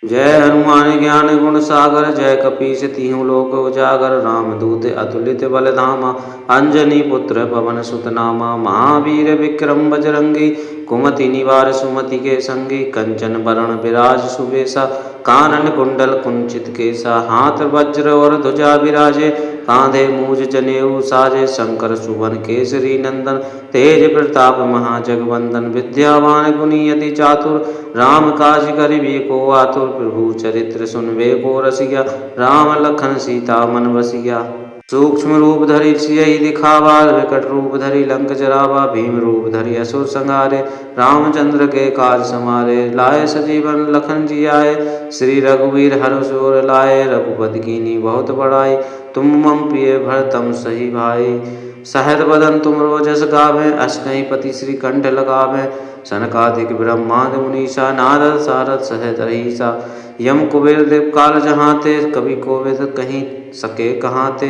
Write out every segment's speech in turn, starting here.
जय हनुमान ज्ञान गुण सागर जय कपीस तिहु लोक उजागर रामदूत अतुलित बल धामा अंजनी पुत्र पवन सुत नामा महावीर विक्रम बजरंगी कुमति निवार सुमति के संगी कंचन बरण विराज सुबेसा कानन कुंडल कुंचित केसा हाथ वज्र और ध्वजा विराजे कांधे मूज जनेऊ साजे शंकर सुवन केसरी नंदन तेज प्रताप महाजगवंदन विद्यावान गुणी अति चातुर राम काज करिबे को आतुर प्रभु चरित्र सुनबे को रसिया राम लखन सीता मन बसिया। सूक्ष्म रूप धरि सियहि दिखावा विकट रूप धरि लंक जरावा भीम रूप धरि असुर संहारे रामचंद्र के काज समारे लाए सजीवन लखन जियाए श्री रघुवीर हर्ष उर लाए रघुपति कीन्ही बहुत बड़ाई तुम मम प्रिय भरतम सही भाई सहज बदन तुम रोजस गावे अस कहीं पति श्री कंठ लगावे सनकादिक ब्रह्मांड मुनीषा नारद सारद सहज रहीसा यम कुबेर देव काल जहाँ ते कवि कोविद कहीं सके कहाँ ते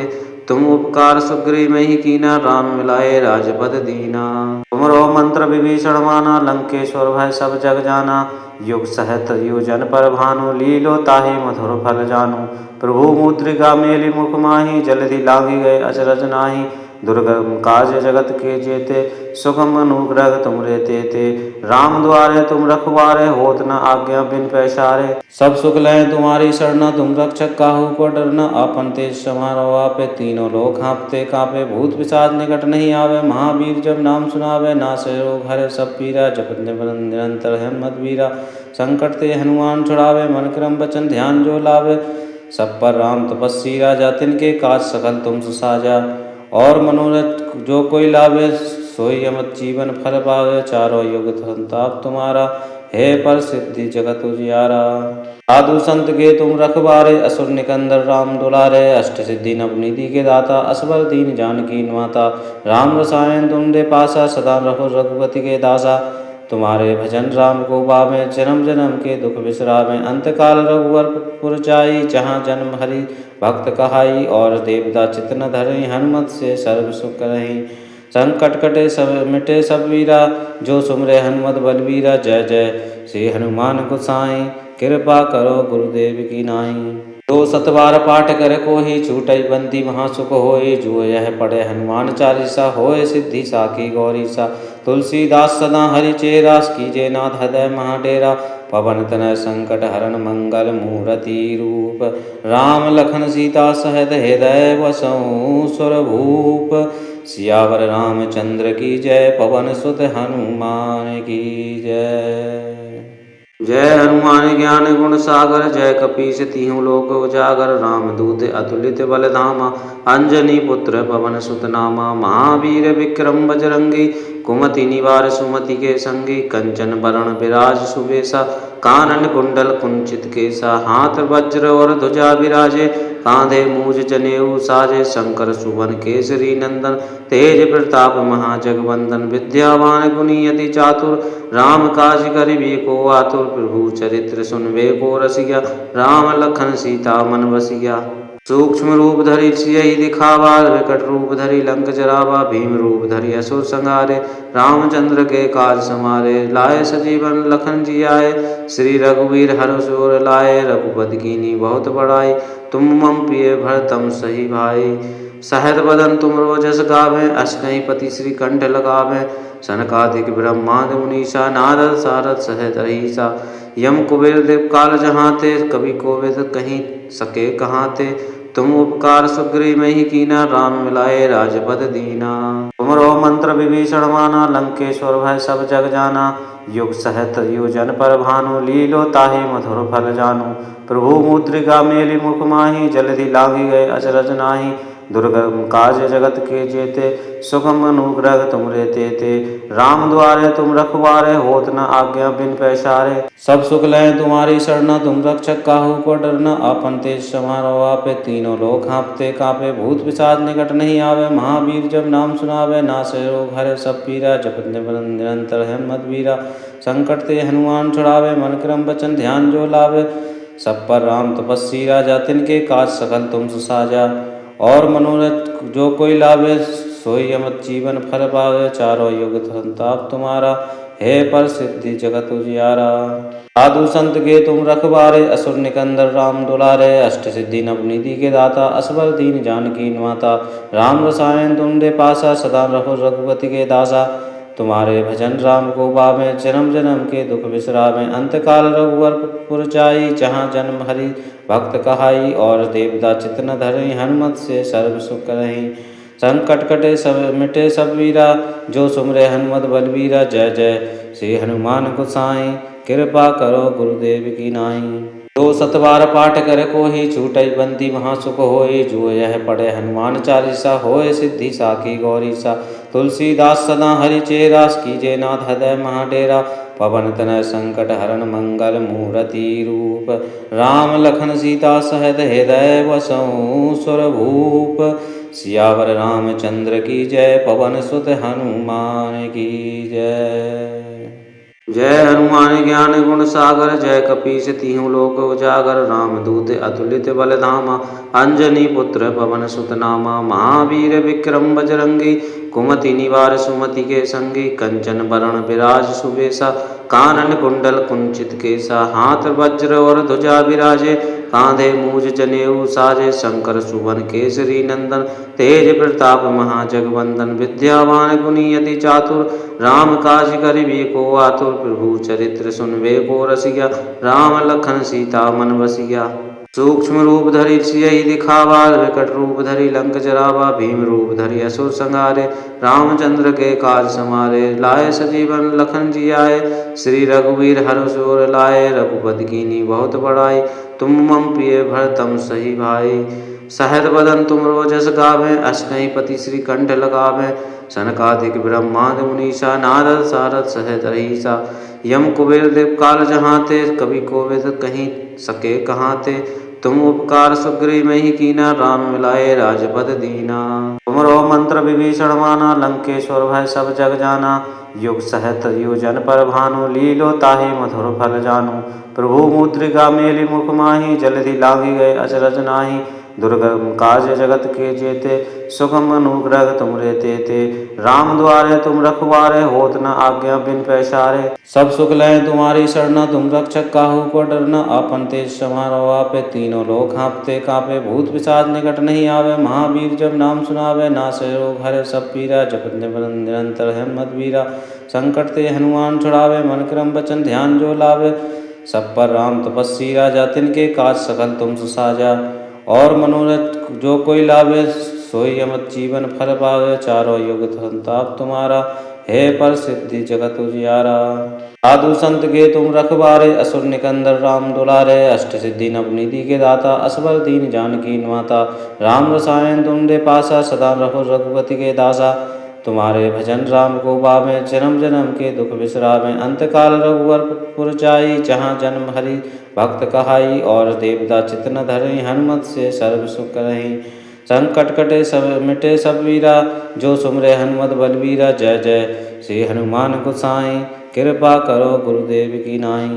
तुम उपकार सुग्रीव में ही कीना राम मिलाए राजपद दीना तुमरो मंत्र विभीषण माना लंकेश्वर भय सब जग जाना युग सहत योजन पर भानु लीलो ताहि मधुर फल जानू प्रभु मुद्रिका मेली मुख माही जल्दी लागी गए अचरज नाही दुर्गम काज जगत के जेते सुगम अनुग्रह तुम रे ते राम द्वारे तुम रखवारे होत न आज्ञा बिन पैसारे सब सुख लय तुम्हारी शरण तुम रक्षक काहू को डरना आपन तेज समारो आपे तीनों लोग हाँपते कापे भूत पिशाच निकट नहीं आवे महावीर जब नाम सुनावे नासे रोग हरे सब पीरा जपत निरंतर हिम्मत वीरा संकट ते हनुमान छुड़ावे मन क्रम वचन ध्यान जो लावे सब पर राम तपस्वी राजा तिनके काज सकल तुम सुसाजा और मनोरथ जो कोई लावे सोई अमत जीवन फल पावे चारों युग संताप तुम्हारा हे पर सिद्धि जगत उजियारा साधु संत के तुम रखबारे असुर निकंदर राम दुलारे अष्ट सिद्धि नवनिधि के दाता असबर दीन जानकी माता राम रसायन तुम दे पासा सदा रहो रघुपति के दासा तुम्हारे भजन राम को पावे जन्म जन्म के दुख विश्रामे अंत काल रघुवर पुर जाई जहाँ जन्म हरि भक्त कहाई और देवता चित्त न धरे हनुमत से सर्व सुख रही संकट कटे सब मिटे सब वीरा जो सुमरे हनुमत बलवीरा जय जय श्री हनुमान गोसाई कृपा करो गुरुदेव की नाई दो सतबार पाठ कर को ही छूटई बंदी महासुख होए जो यह पढ़े हनुमान चालीसा होए सिद्धि साकी गौरी सा तुलसीदास सदा हरि चेरा कीजे नाथ हृदय महाडेरा पवन तनय संकट हरण मंगल मूर्ति रूप राम लखन सीता सहित हृदय वसऊ सुर भूप सियावर रामचंद्र की जय पवन सुत हनुमान की जय। जय हनुमान ज्ञान गुण सागर जय कपीस तिहु लोक उजागर रामदूत अतुलित बल धामा अंजनी पुत्र पवन सुत नामा महावीर विक्रम बजरंगी कुमति निवार सुमति के संगी कंचन बरण विराज सुबेसा कानन कुंडल कुंचित केसा हाथ वज्र और ध्वजा विराजे कांधे मूज जनेऊ साजे शंकर सुवन केसरी नंदन तेज प्रताप महाजगवंदन विद्यावान गुणी अति चातुर राम काज करिबे को आतुर प्रभु चरित्र सुनबे को रसिया राम लखन सीता मन बसिया। सूक्ष्म रूप धरि सियहि दिखावा विकट रूप धरि लंक जरावा भीम रूप धरि असुर संहारे रामचंद्र के काज समारे लाए सजीवन लखन जियाए श्री रघुवीर हर्ष उर लाए रघुपति कीन्ही बहुत बड़ाई तुम मम प्रिय भरतम सही भाई सहज बदन तुम रोजस गावे अस कहीं पति श्री कंठ लगावे सनकादिक ब्रह्मांड मुनीषा नारद सारद सहज रहीसा यम कुबेर देव काल जहाँ ते कवि कोविद कहीं सके कहाँ ते तुम उपकार सुग्रीव में ही कीना राम मिलाए राजपद दीना तुमरो मंत्र विभीषण माना लंकेश्वर भय सब जग जाना युग सहत योजन पर भानु लीलो ताहि मधुर फल जानू प्रभु मुद्रिका मेली मुख माही जल्दी लागी गए अचरज नाही दुर्गम काज जगत के जेते सुगम अनुग्रह तुम रे ते राम द्वारे तुम रखवारे होत न आज्ञा बिन पैसारे सब सुख लय तुम्हारी शरण तुम रक्षक काहू को डरना आपन तेज समारो आपे तीनों लोग हाँपते कापे भूत पिशाच निकट नहीं आवे महावीर जब नाम सुनावे नासे रोग हरे सब पीरा जपत निरंतर हिम्मत वीरा संकट ते हनुमान छुड़ावे मन क्रम वचन ध्यान जो लावे सब पर राम तपस्वी राजा तिनके काज सकल तुम सुसाजा और मनोरथ जो कोई लावे सोई अमत जीवन फल पावे चारों युग संताप तुम्हारा हे पर सिद्धि जगत उजियारा। साधु संत के तुम रखवारे, असुर निकंदर राम दुलारे। अष्ट सिद्धि नवनिधि के दाता, असबर दीन जानकी माता। राम रसायन तुम दे पासा, सदा रहो रघुपति के दासा। तुम्हारे भजन राम को पावे, जन्म जन्म के दुख बिसरावे। अंतकाल रघुवर पुर जाई, जहाँ जन्म हरि भक्त कहाई। और देवता चित्त न धरई, हनुमत से सर्व सुख करही। संकट कटे सब मिटे सब वीरा, जो सुमरे हनुमत बलवीरा। जय जय श्री हनुमान गोसाई, कृपा करो गुरुदेव की नाई। जो सतबार पाठ कर कोहि, छूटई बंदी महासुख होय। जो यह पढ़े हनुमान चालीसा, होय सिद्धि साखी गौरीसा। तुलसीदास सदा हरि चेरा, कीजे नाथ हृदय महाडेरा। पवन तनय संकट हरण, मंगल मूर्ति रूप। राम लखन सीता सहित हृदय बसहु सुरभूप। सियावर रामचंद्र की जय, पवन सुत हनुमान की जय। जय हनुमान ज्ञान गुण सागर, जय कपीस तिहु लोक उजागर। रामदूत अतुलित बल धामा, अंजनी पुत्र पवन सुत नामा। महावीर विक्रम बजरंगी, कुमति निवार सुमति के संगी। कंचन बरण विराज सुबेसा, कानन कुंडल कुंचित केसा। हाथ वज्र और ध्वजा विराजे, कांधे मूज जनेऊ साजे। शंकर सुवन केसरी नंदन, तेज प्रताप महाजगवंदन। विद्यावान गुणी अति चातुर, राम काज करिबे को आतुर। प्रभु चरित्र सुनबे को रसिया, राम लखन सीता मन बसिया। सूक्ष्म रूप धरि सियहि दिखावा, विकट रूप धरि लंक जरावा। भीम रूप धरि असुर संहारे, रामचंद्र के काज समारे। लाए सजीवन लखन जी आए, श्री रघुवीर हर्ष उर लाए। रघुपति कीन्ही बहुत बड़ाई, तुम मम प्रिय भरतम सही भाई। सहज बदन तुम रोजस गावें, अष्टहि पति श्री कंठ लगावें। सनकादिक ब्रह्मादि मुनीसा, नारद सारद सहित रहीसा। यम कुबेर देव काल जहाते, कवि कोविद कहीं सके कहाते। तुम उपकार सुग्रीव में ही कीना, राम मिलाए राजपद दीना। तुमरो मंत्र विभीषण माना, लंकेश्वर भय सब जग जाना। युग सहस्त्र योजन पर भानु, लीलो ताहि मधुर फल जानू। प्रभु मुद्रिका मेलि मुख माहि, जलधि लागी गए अचरज नाहि। दुर्गम काज जगत के जेते, सुगम अनुग्रह तुमरे तेते। राम द्वारे तुम रखवारे, होत न आज्ञा बिन पैसारे। सब सुख लय तुम्हारी शरणा, तुम रक्षक काहू को डरना। आपन तेज समारो आपे, तीनों लोक हाँफते कांपे। भूत पिशाच निकट नहीं आवे, महावीर जब नाम सुनावे। नासे रोग हरे सब पीरा, जपत निरंतर हिम्मत वीरा। संकट ते हनुमान छुड़ावे, मन क्रम वचन ध्यान जो लावे। सब पर राम तपस्वी राजा, तिनके काज सकल तुम सुसाजा। और मनोरथ जो कोई लावे, सोई अमृत जीवन फल पावे। चारों युग संताप तुम्हारा, हे पर सिद्धि जगत उजियारा। साधु संत के तुम रखवारे, असुर निकंदर राम दुलारे। अष्ट सिद्धि नवनिधि के दाता, असबर दीन जानकी माता। राम रसायन तुम दे पासा, सदा रहो रघुपति के दासा। तुम्हारे भजन राम को पावे, जन्म जन्म के दुख बिसरावे। अंतकाल रघुवर पुर जाई, जहाँ जन्म हरि भक्त कहाई। और देवता चित्त न धरई, हनुमत से सर्व सुख करही। संकट कटे सब मिटे सब वीरा, जो सुमरे हनुमत बलवीरा। जय जय श्री हनुमान गोसाई, कृपा करो गुरुदेव की नाई।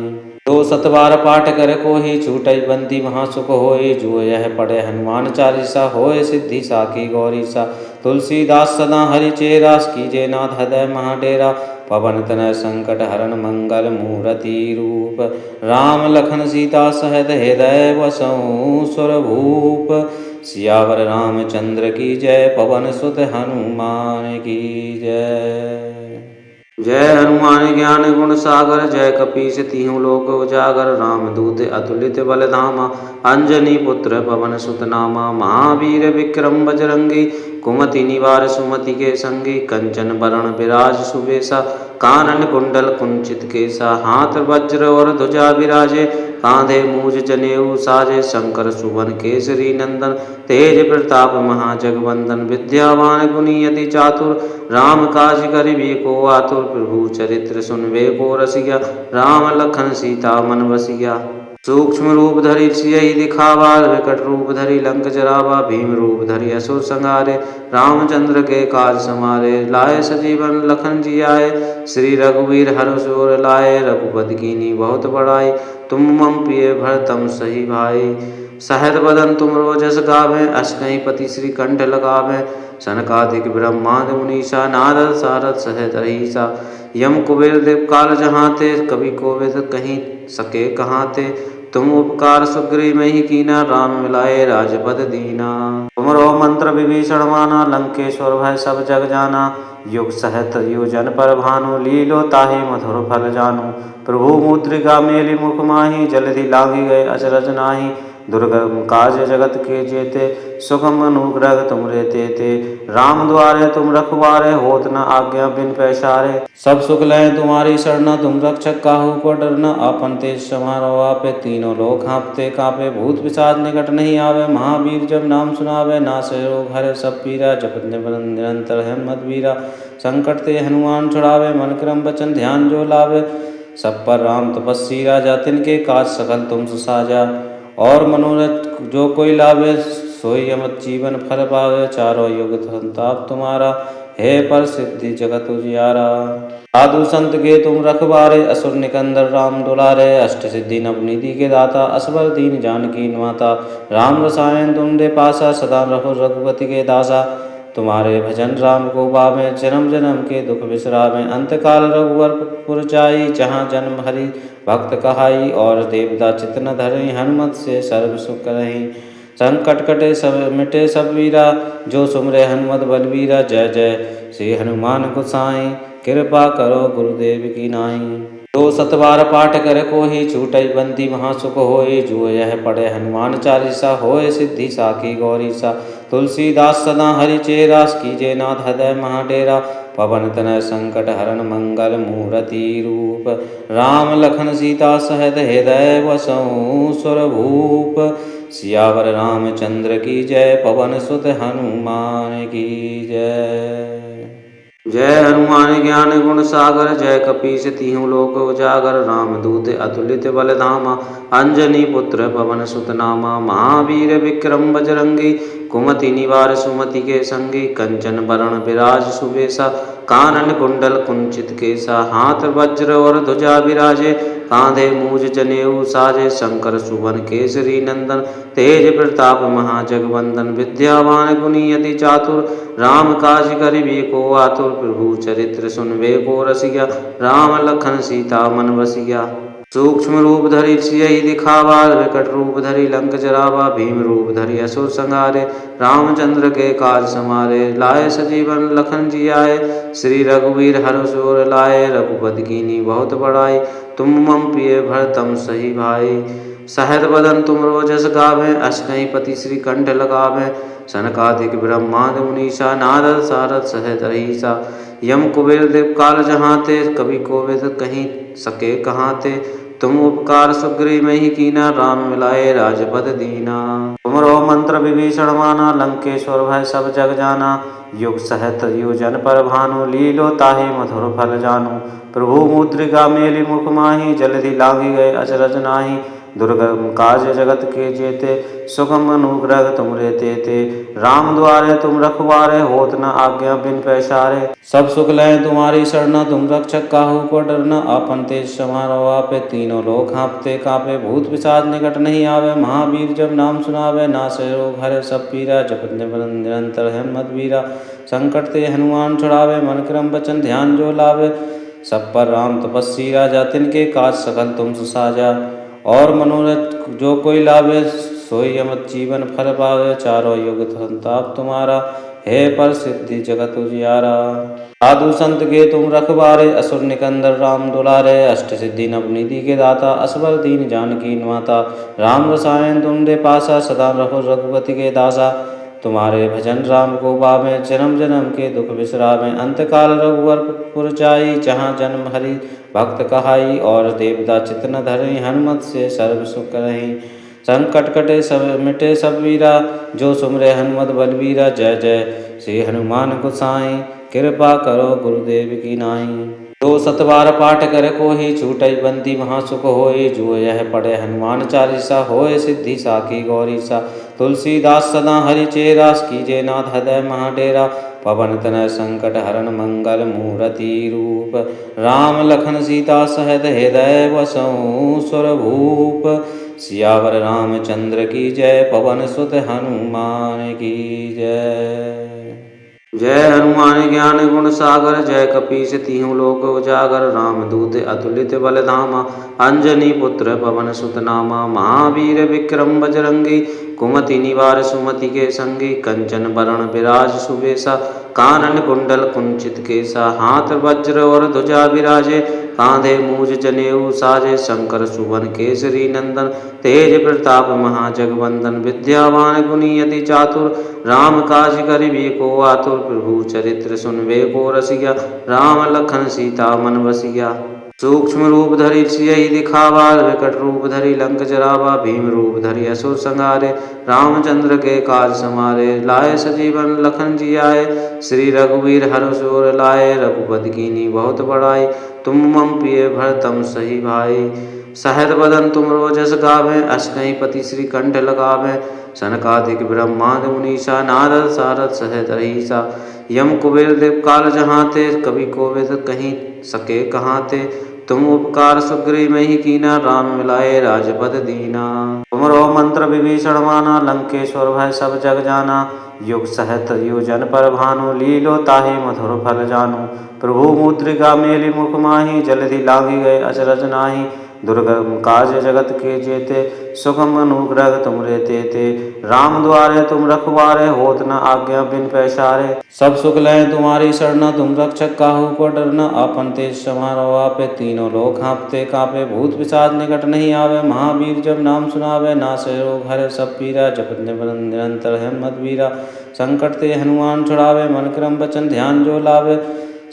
जो सतबार पाठ कर कोहि, छूटई बंदी महासुख होय। जो यह पढ़े हनुमान चालीसा, होय सिद्धि साखी गौरीसा। तुलसीदास सदा हरि चेरा, कीजे नाथ हृदय महाडेरा। पवन तनय संकट हरण, मंगल मूर्ति रूप। राम लखन सीता सहित हृदय बसहु सुरभूप। सियावर रामचंद्र की जय, पवन सुत हनुमान की जय। जय हनुमान ज्ञान गुण सागर, जय कपीस तिहु लोक उजागर। रामदूत अतुलित बल धामा, अंजनी पुत्र पवन सुत नामा। महावीर विक्रम बजरंगी, कुमति निवार सुमति के संगी। कंचन बरण विराज सुबेसा, कानन कुंडल कुंचित केसा। हाथ वज्र और ध्वजा विराजे, कांधे मूज जनेऊ साजे। शंकर सुवन केसरी नंदन, तेज प्रताप महाजगवंदन। विद्यावान गुणी अति चातुर, राम काज करिबे को आतुर। प्रभु चरित्र सुनबे को रसिया, राम लखन सीता मन बसिया। सूक्ष्म रूप धरि सियहि दिखावा, विकट रूप धरि लंक जरावा। भीम रूप धरि असुर संहारे, रामचंद्र के काज समारे। लाए सजीवन लखन जी आए, श्री रघुवीर हर्ष उर लाए। रघुपति कीन्ही बहुत बड़ाई, तुम मम प्रिय भरतम सही भाई। सहत बदन तुम रोजस गावे, अस कहीं पति श्री कंठ लगावे। सनकादिक ब्रह्मांड मुनीषा, नारद सारद सहत रहीसा। यम कुबेर देव काल जहाँते, कवि कोविद कहीं सके कहाँते। तुम उपकार सुग्रीव में ही कीना, राम मिलाए राजपद दीना। तुमरो मंत्र विभीषण माना, लंकेश्वर भय सब जग जाना। युग सहत योजन पर भानु, लीलो ताहि मधुर फल जानू। प्रभु मुद्रिका मेली मुख माही, जलधि लागी गए अचरज नाही। दुर्गम काज जगत के जेते, सुगम अनुग्रह तुम रे तेते। राम द्वारे तुम रखवारे, होत न आज्ञा बिन पैसारे। सब सुख लय तुम्हारी शरणा, तुम रक्षक काहू को डरना। आपन तेज समारो आपे, तीनों लोग हाँपते कांपे। भूत पिशाच निकट नहीं आवे, महावीर जब नाम सुनावे। नासे रोग हरे सब पीरा, जपत निरंतर हनुमत वीरा। संकट ते हनुमान छुड़ावे, मन क्रम वचन ध्यान जो लावे। सब पर राम तपस्वी राजा, तिनके काज सकल तुम सुसाजा। और मनोरथ जो कोई लावे, सोई अमृत जीवन फल पावे। चारों युग संताप तुम्हारा, हे पर सिद्धि जगत उजियारा। साधु संत के तुम रखवारे, असुर निकंदर राम दुलारे। अष्ट सिद्धि नवनिधि के दाता, असबर दीन जानकी माता। राम रसायन तुम दे पासा, सदा रहो रघुपति के दासा। तुम्हारे भजन राम को पावे, जन्म जन्म के दुख बिसरावे। अंतकाल रघुवर पुर जाई, जहाँ जन्म हरि भक्त कहाई। और देवता चित्त न धरई, हनुमत से सर्व सुख करही। संकट कटे सब मिटे सब वीरा, जो सुमरे हनुमत बलवीरा। जय जय श्री हनुमान गोसाई, कृपा करो गुरुदेव की नाई। जो सतबार पाठ करे कोहि, छूटई बंदी महासुख होय। जो यह पढ़े हनुमान चालीसा, होय सिद्धि साखी गौरीसा। तुलसीदास सदा हरि चेरा, कीजे नाथ हृदय महाडेरा। पवन तनय संकट हरण, मंगल मूर्ति रूप। राम लखन सीता सहित, हृदय बसहु सुर भूप। सियावर रामचंद्र की जय, पवन सुत हनुमान की जय। जय हनुमान ज्ञान गुण सागर, जय कपीस तिहुँ लोक उजागर। रामदूत अतुलित बल धामा, अंजनी पुत्र पवन सुत नामा। महावीर विक्रम बजरंगी, कुमति निवार सुमति के संगी। कंचन बरण विराज सुबेसा, कानन कुंडल कुंचित केसा। हाथ वज्र और ध्वजा विराजे, कांधे मूज जनेऊ साजे। शंकर सुवन केसरी नंदन, तेज प्रताप महाजगवंदन। विद्यावान गुणी अति चातुर, राम काज करिबे को आतुर। प्रभु चरित्र सुनबे को रसिया, राम लखन सीता मन बसिया। सूक्ष्म रूप धरि सियहि दिखावा, विकट रूप धरि लंक जरावा। भीम रूप धरि असुर संहारे, रामचंद्र के काज समारे। लाए सजीवन लखन जियाए, श्री रघुवीर हर्ष उर लाए। रघुपति कीन्ही बहुत बड़ाई, तुम मम प्रिय भरतम सही भाई। सहत बदन तुम रोजस गावे, अस कहीं पति श्री कंठ लगावे। सनकादिक ब्रह्मांड मुनीषा, नारद सारद सहत रहीसा। यम कुबेर देव काल जहाँते, कवि कोविद कहीं सके कहाँते। तुम उपकार सुग्रीव में ही कीना, राम मिलाए राजपद दीना। तुमरो मंत्र विभीषण माना, लंकेश्वर भय सब जग जाना। युग सहत योजन पर भानु, लीलो ताहि मधुर फल जानू। प्रभु मुद्रिका मेली मुख माही, जलधि लागी गए अचरज नाही। दुर्गम काज जगत के जेते, सुगम अनुग्रह तुम रे तेते। राम द्वारे तुम रखवारे, होत न आज्ञा बिन पैसारे। सब सुख लय तुम्हारी शरणा, तुम रक्षक काहू को डरना। आपन तेज समारो आपे, तीनों लोग हाँपते कांपे। भूत पिशाच निकट नहीं आवे, महावीर जब नाम सुनावे। नासे रोग हरे सब पीरा, जपत निरंतर हनुमत वीरा। संकट ते हनुमान छुड़ावे, मन क्रम वचन ध्यान जो लावे। सब पर राम तपस्वी राजा, तिनके काज सकल तुम सुसाजा। और मनोरथ जो कोई लावे, सोई अमृत जीवन फल पावे। चारों युग संताप तुम्हारा, हे पर सिद्धि जगत उजियारा। साधु संत के तुम रखवारे, असुर निकंदर राम दुलारे। अष्ट सिद्धि नवनिधि के दाता, असबर दीन जानकी माता। राम रसायन तुम दे पासा, सदा रहो रघुपति के दासा। तुम्हारे भजन राम को पावे, जन्म जन्म के दुख बिसरावे। अंतकाल रघुवर पुर जाई, जहाँ जन्म हरि भक्त कहाई। और देवता चित्त न धरई, हनुमत से सर्व सुख करही। संकट कटे सब मिटे सब वीरा, जो सुमरे हनुमत बलवीरा। जय जय श्री हनुमान गोसाई, कृपा करो गुरुदेव की नाई। जो जो सतबार पाठ कर कोहि छूटई बंदी महासुख होय। जो यह पढ़े हनुमान चालीसा होय सिद्धि साखी गौरीसा। तुलसीदास सदा हरि चेरा कीजे नाथ हृदय महाडेरा। पवन तनय संकट हरण मंगल मूरति रूप। राम लखन सीता सहित हृदय बसहु स्वरभूप। सियावर रामचंद्र की जय पवन सुत हनुमान की जय। जय हनुमान ज्ञान गुण सागर जय कपीस तिहु लोक उजागर। रामदूत अतुलित बल धामा अंजनी पुत्र पवन सुत नामा। महावीर विक्रम बजरंगी कुमति निवार सुमति के संगी। कंचन बरण विराज सुबेसा कानन कुंडल कुंचित केसा। हाथ वज्र और ध्वजा विराजे कांधे मूज जनेऊ साजे। शंकर सुवन केसरी नंदन तेज प्रताप महाजगवंदन। विद्यावान गुणी अति चातुर राम काज करिबे को आतुर। प्रभु चरित्र सुनबे को रसिया राम लखन सीता मन बसिया। सूक्ष्म रूप धरि सियहि दिखावा विकट रूप धरि लंक जरावा। भीम रूप धरि असुर संहारे रामचंद्र के काज समारे। लाए सजीवन लखन जी आए श्री रघुवीर हर्ष उर लाए। रघुपति कीन्ही बहुत बड़ाई तुम मम प्रिय भरतम सही भाई। सहज बदन तुम रोजस गावें अस कहीं पति श्री कंठ लगावें। सनकादिक ब्रह्मांड मुनीसा नारद सारद सहज रहीसा। यम कुबेर देव काल जहाँ ते कवि कोविद कहीं सके कहाँ ते। तुम उपकार सुग्रीव में ही कीना राम मिलाए राजपद दीना। तुमरो मंत्र विभीषण माना लंकेश्वर भय सब जग जाना। युग सहत योजन पर भानु लीलो ताहि मधुर फल जानू। प्रभु मुद्रिका मेली मुख माही जलधि लागी गए अचरज नाही। दुर्गम काज जगत के जेते सुगम अनुग्रह तुमरे तेते। राम द्वारे तुम रखवारे होत न आज्ञा बिन पैसारे। सब सुख लय तुम्हारी शरण तुम रक्षक काहू को डरना। आपन तेज समारो आपे तीनों लोग हाँपते कापे। भूत पिशाच निकट नहीं आवे महावीर जब नाम सुनावे। नासे रोग हरे सब पीरा जपत निरंतर हिम्मत वीरा। संकट ते हनुमान छुड़ावे मन क्रम वचन ध्यान जो लावे।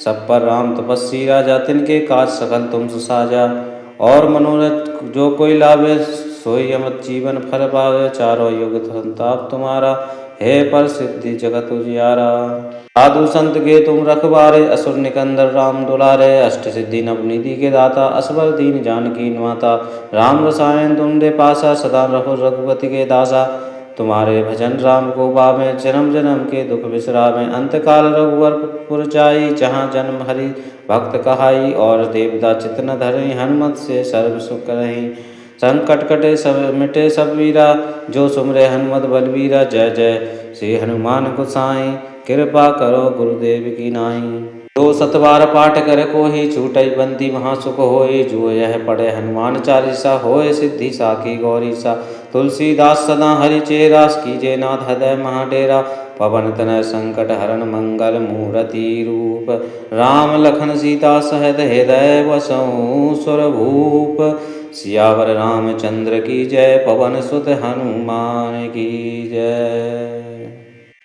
सब पर राम तपस्वी राजा तिनके काज सकल तुम सुसाजा। और मनोरथ जो कोई लावे सोई अमृत जीवन फल पावे। चारों युग संताप तुम्हारा है पर सिद्धि जगत उजियारा। साधु संत के तुम रखवारे असुर निकंदर राम दुलारे। अष्ट सिद्धि नवनिधि के दाता असबर दीन जानकी माता। राम रसायन तुम दे पासा सदा रहो रघुपति के दासा। तुम्हारे भजन राम को पावे जन्म जन्म के दुख बिसरावे। अंतकाल रघुवर पुर जाई जहाँ जन्म हरि भक्त कहाई। और देवता चित्त न धरे हनुमत से सर्व सुख रही। संकट कटे सब मिटे सब वीरा जो सुमरे हनुमत बलवीरा। जय जय श्री हनुमान गोसाई कृपा करो गुरुदेव की नाई। जो सतबार पाठ कर कोहि छूटई बंदी महासुख होय। जो यह पढ़े हनुमान चालीसा होय सिद्धि साखी गौरीसा। तुलसीदास सदा हरि चेरा कीजे नाथ हृदय महाडेरा। पवन तनय संकट हरण मंगल मूरति रूप। राम लखन सीता सहित हृदय बसहु स्वरभूप। सियावर रामचंद्र की जय पवन सुत हनुमान की जय।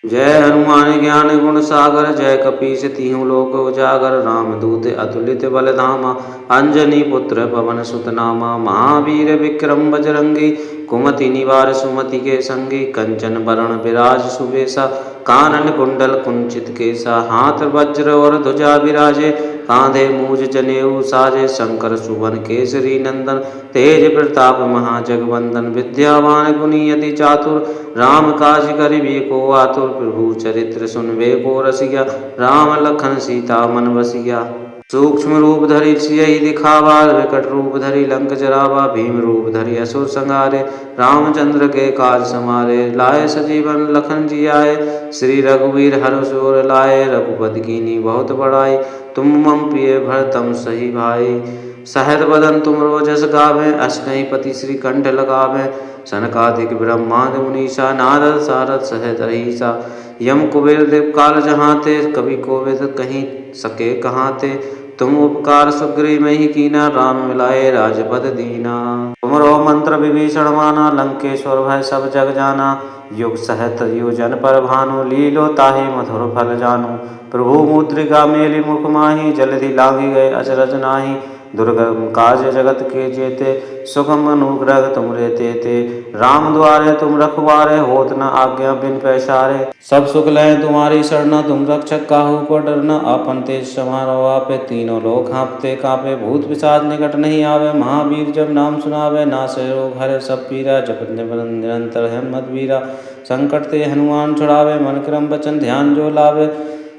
जय हनुमान ज्ञान गुण सागर जय कपीस तिहु लोक उजागर। रामदूत अतुलित बल धामा अंजनी पुत्र पवन सुत नामा। महावीर विक्रम बजरंगी कुमति निवार सुमति के संगी। कंचन बरण विराज सुबेसा कानन कुंडल कुंचित केसा। हाथ वज्र और ध्वजा विराजे कांधे मूज जनेऊ साजे। शंकर सुवन केसरी नंदन तेज प्रताप महाजगवंदन। विद्यावान गुणी अति चातुर राम काज करिबे को आतुर। प्रभु चरित्र सुनबे को रसिया राम लखन सीता मन बसिया। सूक्ष्म रूप धरि सियहि दिखावा विकट रूप धरि लंक जरावा। भीम रूप धरि असुर संहारे रामचंद्र के काज समारे। लाए सजीवन लखन जी आए श्री रघुवीर हर्ष उर लाए। रघुपति कीन्ही बहुत बड़ाई तुम मम प्रिय भरतम सही भाई। सहज बदन तुम रोजस गावें अस कहीं पति श्री कंठ लगावें। सनकादिक ब्रह्मांड मुनीसा नारद सारद सहज रहीसा। यम कुबेर देव काल जहाँ ते कवि कोविद कहीं सके कहाँ ते। तुम उपकार सुग्रीव में ही कीना राम मिलाए राजपद दीना। तुमरो मंत्र विभीषण माना लंकेश्वर भय सब जग जाना। युग सहत योजन पर भानु लीलो ताहि मधुर फल जानू। प्रभु मुद्रिका मेली मुख माही जलधि लागी गए अचरज नाही। दुर्गम काज जगत के जेते, सुगम अनुग्रह तुम रे ते। राम द्वारे तुम रखवारे, होत न आज्ञा बिन पैसारे। सब सुख लय तुम्हारी शरणा, तुम रक्षक काहू को डरना। आपन तेज समारो आपे, तीनों लोक हाँपते कांपे। भूत पिशाच निकट नहीं आवे, महावीर जब नाम सुनावे। नासे रोग हरे सब पीरा, जपत निरंतर हिम्मत वीरा। संकट ते हनुमान छुड़ावे, मन क्रम वचन ध्यान जो लावे।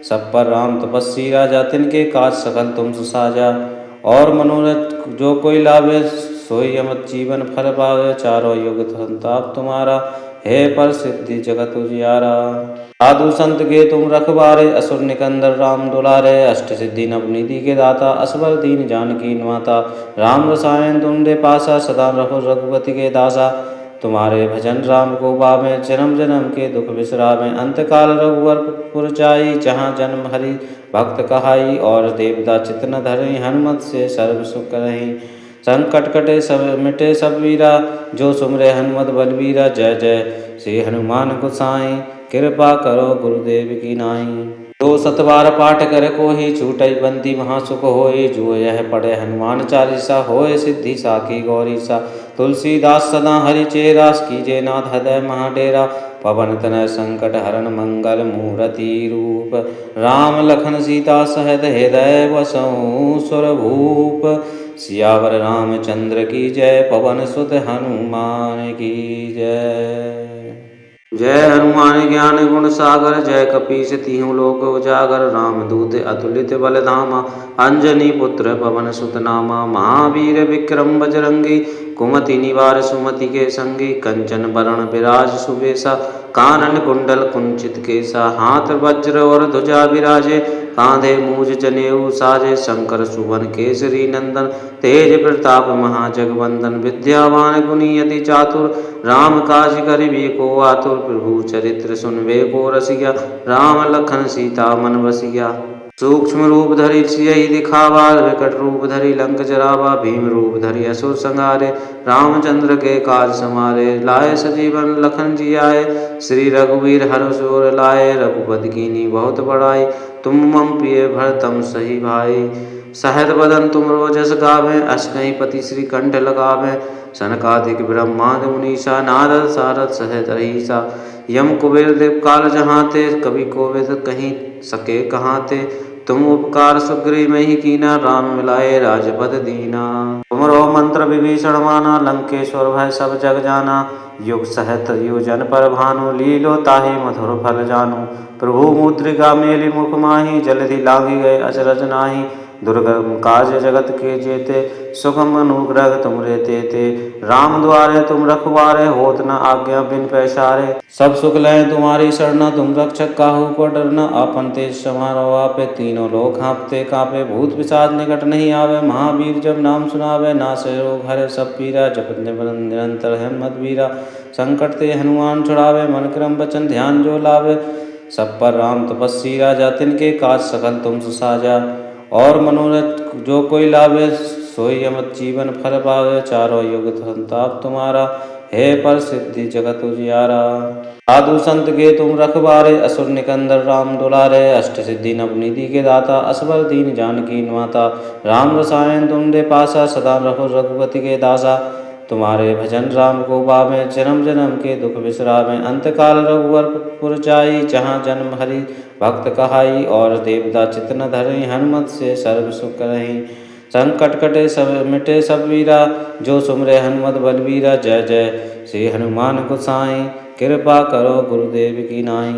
सब पर राम तपस्वी राजा, तिनके काज सकल तुम सुसाजा। और मनोरथ जो कोई लावे, सोई अमृत जीवन फल पावे। चारों युग संताप तुम्हारा, हे पर सिद्धि जगत उजियारा। साधु संत के तुम रखवारे, असुर निकंदर राम दुलारे। अष्ट सिद्धि नवनिधि के दाता, असबर दीन जानकी माता। राम रसायन तुम दे पासा, सदा रहो रघुपति के दासा। तुम्हारे भजन राम को पावें, जन्म जन्म के दुख बिसरावें। अंतकाल रघुवर पुर जाई, जहाँ जन्म हरि भक्त कहाई। और देवता चित्त न धरई, हनुमत से सर्व सुख करई। संकट कटे सब मिटे सब वीरा, जो सुमरे हनुमत बलवीरा। जय जय श्री हनुमान गोसाई, कृपा करो गुरुदेव की नाई। जो सतबार पाठ कर कोहि, छूटई बंदी महासुख होय। जो यह पढ़े हनुमान चालीसा, होय सिद्धि साखी गौरीसा। तुलसीदास सदा हरिचेरा, कीजे नाथ हृदय महाडेरा। पवन तनय संकट हरण, मंगल मूर्ति रूप। राम लखन सीता सहित, हृदय बसहु सुरभूप। सियावर रामचंद्र की जय, पवन सुत हनुमान की जय। जय हनुमान ज्ञान गुण सागर, जय कपीस तिहुँ लोक उजागर। रामदूत अतुलित बल धामा, अंजनी पुत्र पवन सुत नामा। महावीर विक्रम बजरंगी, कुमति निवार सुमति के संगी। कंचन बरण विराज सुबेसा, कानन कुंडल कुंचित केसा। हाथ वज्र और ध्वजा विराजे, कांधे मूज जनेऊ साजे। शंकर सुवन केसरी नंदन, तेज प्रताप महाजगवंदन। विद्यावान गुणी अति चातुर, राम काज करिबे को आतुर। प्रभु चरित्र सुनबे को रसिया, राम लखन सीता मन बसिया। सूक्ष्म रूप धरि सियहि दिखावा, विकट रूप धरि लंक जरावा। भीम रूप धरि असुर संहारे, रामचंद्र के काज समारे। लाए सजीवन लखन जियाए, श्री रघुवीर हर्ष उर लाए। रघुपति कीन्ही बहुत बड़ाई, तुम मम प्रिय भरतम सही भाई। सहज बदन तुम रोजस गावें, अस कहीं पति श्री कंठ लगावें। सनकादिक ब्रह्मांड मुनीसा, नारद सारद सहज रहीसा। यम कुबेर देव काल जहाँते, कवि कोविद कहीं सके कहाते। तुम उपकार सुग्रीव में ही कीना, राम मिलाए राजपद दीना। तुमरो मंत्र विभीषण माना, लंकेश्वर भय सब जग जाना। युग सहत योजन पर भानु, लीलो ताहि मधुर फल जानू। प्रभु मुद्रिका मेलि मुख माहि, जलधि लांघि गए अचरज नाहि। दुर्गम काज जगत के जेते, सुगम अनुग्रह तुम रे ते। राम द्वारे तुम रखवारे, होत न आज्ञा बिन पैसारे। सब सुख लय तुम्हारी शरणा, तुम रक्षक काहू को डरना। आपन तेज समारो आपे, तीनों लोक हाँपते कांपे। भूत पिशाच निकट नहीं आवे, महावीर जब नाम सुनावे। नासे रोग हरे सब पीरा, जपत निरंतर हिम्मत वीरा। संकट ते हनुमान छुड़ावे, मन क्रम वचन ध्यान जो लावे। सब पर राम तपस्वी राजा, तिनके काज सकल तुम सुसाजा। और मनोरथ जो कोई लावे, सोई अमृत जीवन फल पावे। चारों युग संताप तुम्हारा, हे पर सिद्धि जगत उजियारा। साधु संत के तुम रखवारे, असुर निकंदर राम दुलारे। अष्ट सिद्धि नवनिधि के दाता, असबर दीन जानकी माता। राम रसायन तुम दे पासा, सदा रहो रघुपति के दासा। तुम्हारे भजन राम को पावें, जन्म जन्म के दुख बिसरावें। अंतकाल रघुवर पुर जाई, जहाँ जन्म हरि भक्त कहाई। और देवता चित्त न धरई, हनुमत से सर्व सुख करई। संकट कटे सब मिटे सब वीरा, जो सुमरे हनुमत बलवीरा। जय जय श्री हनुमान गोसाई, कृपा करो गुरुदेव की नाई।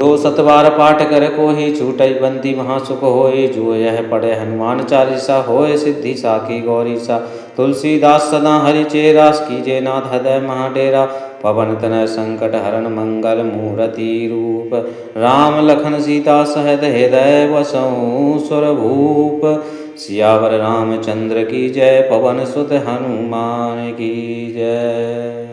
जो सतबार पाठ कर कोहि, छूटई बंदी महासुख होय। जो यह पढ़े हनुमान चालीसा, होय सिद्धि साखी गौरीसा। तुलसीदास सदा हरिचेरा, कीजे नाथ हृदय महाडेरा। पवन तनय संकट हरण, मंगल मूर्ति रूप। राम लखन सीता सहित, हृदय बसहु सुरभूप। सियावर रामचंद्र की जय, पवन सुत हनुमान की जय।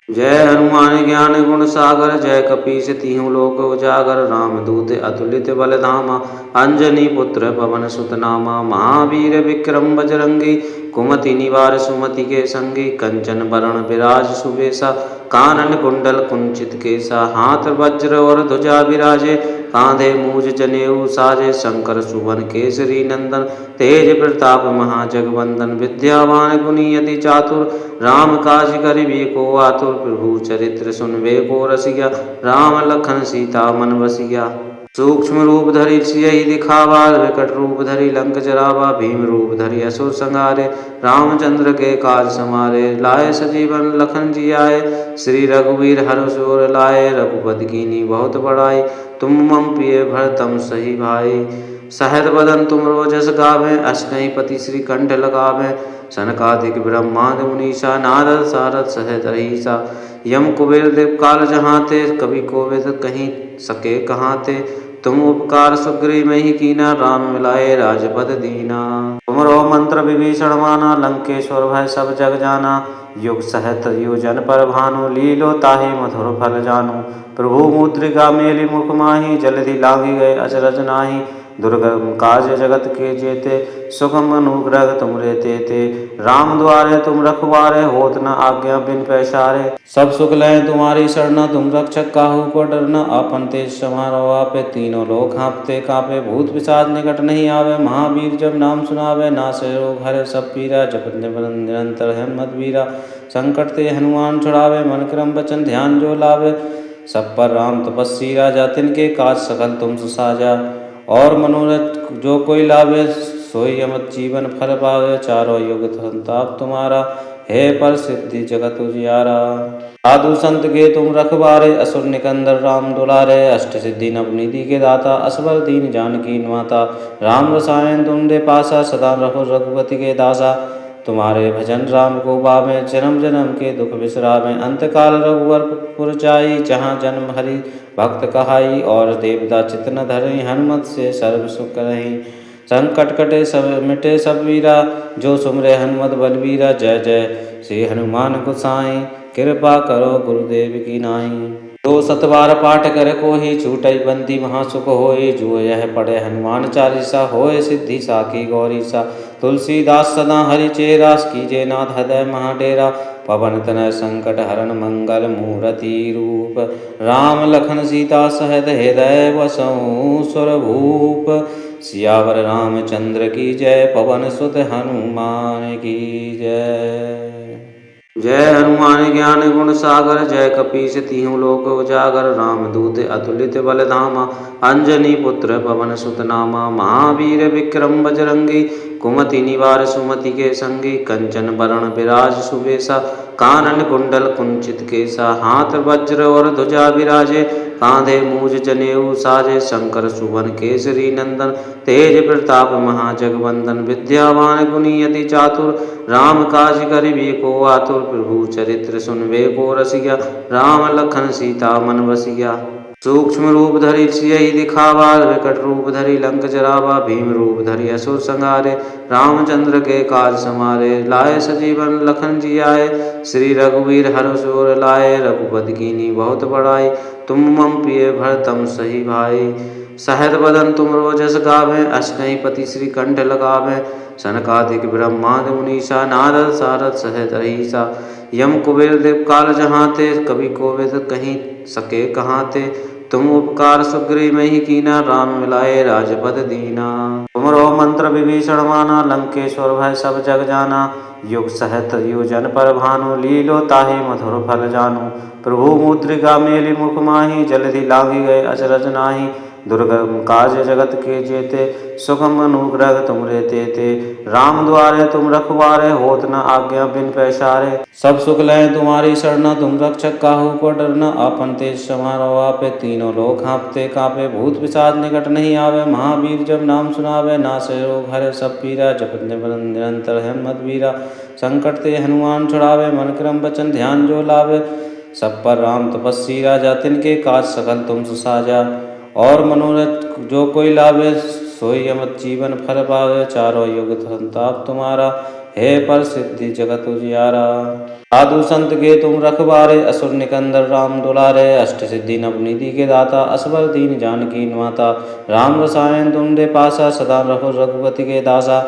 जय हनुमान ज्ञान गुण सागर, जय कपीस तिहुँ लोक उजागर। रामदूत अतुलित बल धामा, अंजनी पुत्र पवन सुत नामा। महावीर विक्रम बजरंगी, कुमति निवार सुमति के संगी। कंचन बरण विराज सुबेसा, कानन कुंडल कुंचित केसा। हाथ वज्र और ध्वजा विराजे, कांधे मूज जनेऊ साजे शंकर सुवन केसरी नंदन तेज प्रताप महाजगवंदन विद्यावान गुणी अति चातुर राम काज करिबे को आतुर प्रभु चरित्र सुनबे को रसिया राम लखन सीता मन बसिया सूक्ष्म रूप धरि सियहि दिखावा विकट रूप धरि लंक जरावा भीम रूप धरि असुर संहारे रामचंद्र के काज समारे लाए सजीवन लखन जी आए श्री रघुवीर हर्ष उर लाए रघुपति कीन्ही बहुत बड़ाई तुम मम प्रिय भरतम सही भाई सहज बदन तुम रोजस गावे अस कहीं पति श्री कंठ लगावे सनकादिक ब्रह्मांड मुनीषा नारद सारद सहज रहीसा यम कुबेर देव काल जहाँते कवि कोविद कहीं सके कहाँते तुम उपकार सुग्रीव में ही कीना राम मिलाए राजपद दीना तुमरो मंत्र विभीषण माना लंकेश्वर भय सब जग जाना युग सहत योजन पर भानु लीलो ताहि मधुर फल जानू प्रभु मुद्रिका मेली मुख माही जल्दी लागी गए अचरज नाही दुर्गम काज जगत के जेते सुगम अनुग्रह तुम रेते ते राम द्वारे तुम रखवारे होत न आज्ञा बिन पैसारे सब सुख लय तुम्हारी शरण तुम रक्षक काहू को डरना आपन तेज समारो आपे तीनों लोग हाँपते कापे भूत पिशाच निकट नहीं आवे महावीर जब नाम सुनावे नासे रोग हरे सब पीरा जपत निरंतर हनुमत वीरा संकट ते हनुमान छुड़ावे मन क्रम वचन ध्यान जो लावे सब पर राम तपस्वी राजा तिनके काज सकल तुम सुसाजा और मनोरथ जो कोई लावे सोई अमत जीवन फल पावे चारों युग संताप तुम्हारा हे पर सिद्धि जगत उजियारा साधु संत के तुम रखबारे असुर निकंदर राम दुलारे अष्ट सिद्धि नवनिधि के दाता असवर दीन जानकी माता राम रसायन तुम दे पासा सदा रहो रघुपति के दासा तुम्हारे भजन राम को पावे जन्म जन्म के दुख विसरावे अंत काल रघुवर पुर जाई जहाँ जन्म हरि भक्त कहाई और देवता चित्त न धरई हनुमत से सर्व सुख रही संकट कटे सब मिटे सब वीरा जो सुमरे हनुमत बलवीरा जय जय श्री हनुमान गोसाई कृपा करो गुरुदेव की नाई दो सतबार पाठ कर को ही छूटई बंदी महासुख होए जो यह पढ़े हनुमान चालीसा होए सिद्धि साकी गौरी सा तुलसीदास सदा हरि चेरा कीजे नाथ हृदय महाडेरा पवन तनय संकट हरण मंगल मूर्ति रूप राम लखन सीता सहित हृदय बसऊं सुर भूप सियावर रामचंद्र की जय पवन सुत हनुमान की जय जय हनुमान ज्ञान गुण सागर जय कपीस तिहु लोक उजागर रामदूत अतुलित बल धामा अंजनी पुत्र पवन सुत नामा महावीर विक्रम बजरंगी कुमति निवार सुमति के संगी कंचन बरण विराज सुबेसा कानन कुंडल कुंचित केसा हाथ वज्र और ध्वजा विराजे कांधे मूज जनेऊ साजे शंकर सुवन केसरी नंदन तेज प्रताप महाजगवंदन विद्यावान गुणी अति चातुर राम काज करिबे को आतुर प्रभु चरित्र सुनबे को रसिया राम लखन सीता मन बसिया सूक्ष्म रूप धरि सियहि दिखावा विकट रूप धरि लंक जरावा भीम रूप धरि असुर संहारे रामचंद्र के काज समारे लाए सजीवन लखन जी आए श्री रघुवीर हर्ष उर लाए रघुपति कीन्ही बहुत बड़ाई तुम मम प्रिय भरतम सही भाई सहज बदन तुम रोजस गावे अस कहीं पति श्री कंठ लगावे सनकादिक ब्रह्मांड मुनीषा नारद सारद सहज रहीसा यम कुबेर देव काल जहाँते कवि कोविद कहीं सके कहाँते तुम उपकार सुग्रीव में ही कीना राम मिलाए राजपद दीना तुमरो मंत्र विभीषण माना लंकेश्वर भय सब जग जाना युग सहत योजन पर भानु लीलो ताहि मधुर फल जानू प्रभु मुद्रिका मेली मुख माही जल्दी लागी गए अचरज नाही दुर्गम काज जगत के जेते सुगम अनुग्रह तुम रेते ते राम द्वारे तुम रखवारे होत न आज्ञा बिन पैसारे सब सुख लय तुम्हारी शरण तुम रक्षक काहू को डरना आपन तेज समारो आपे तीनों लोग हाँपते कापे भूत पिशाच निकट नहीं आवे महावीर जब नाम सुनावे नासे रोग हरे सब पीरा जपत निरंतर हनुमत वीरा संकट ते हनुमान छुड़ावे मन क्रम वचन ध्यान जो लावे सब पर राम तपस्वी राजा तिनके काज सकल तुम सुसाजा और मनोरथ जो कोई लावे सोई अमत जीवन फल पावे चारों युग संताप तुम्हारा हे पर सिद्धि जगत उजियारा साधु संत के तुम रखबारे असुर निकंदर राम दुलारे अष्ट सिद्धि नवनिधि के दाता असवर दीन जानकी माता राम रसायन तुम दे पासा सदा रहो रघुपति के दासा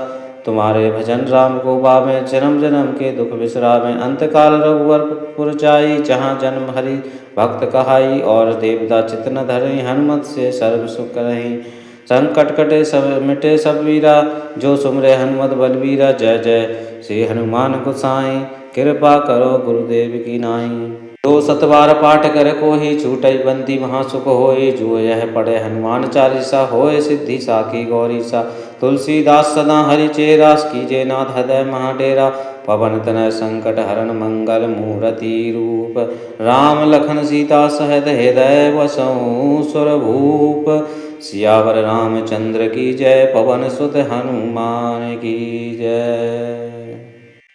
तुम्हारे भजन राम को पावे, जन्म जन्म के दुख बिसरावे। अंतकाल रघुवर पुर जाई, जहाँ जन्म हरि भक्त कहाई। और देवता चित न धरई, हनुमत से सर्व सुख रही। संकट कटे सब मिटे सब वीरा, जो सुमरे हनुमत बलवीरा। जय जय श्री हनुमान गोसाई, कृपा करो गुरुदेव की नाई। दो सतबार पाठ कर कोहि, छूटई बंदी महा सुख होय। जो यह पढ़े हनुमान चालीसा, होय सिद्धि साखी गौरी सा। तुलसीदास सदा हरि चेरा, कीजे नाथ हृदय महा डेरा। पवन तनय संकट हरण, मंगल मूरति रूप। राम लखन सीता सहित हृदय बसहु सुरभूप। सियावर रामचंद्र की जय, पवन सुत हनुमान की जय।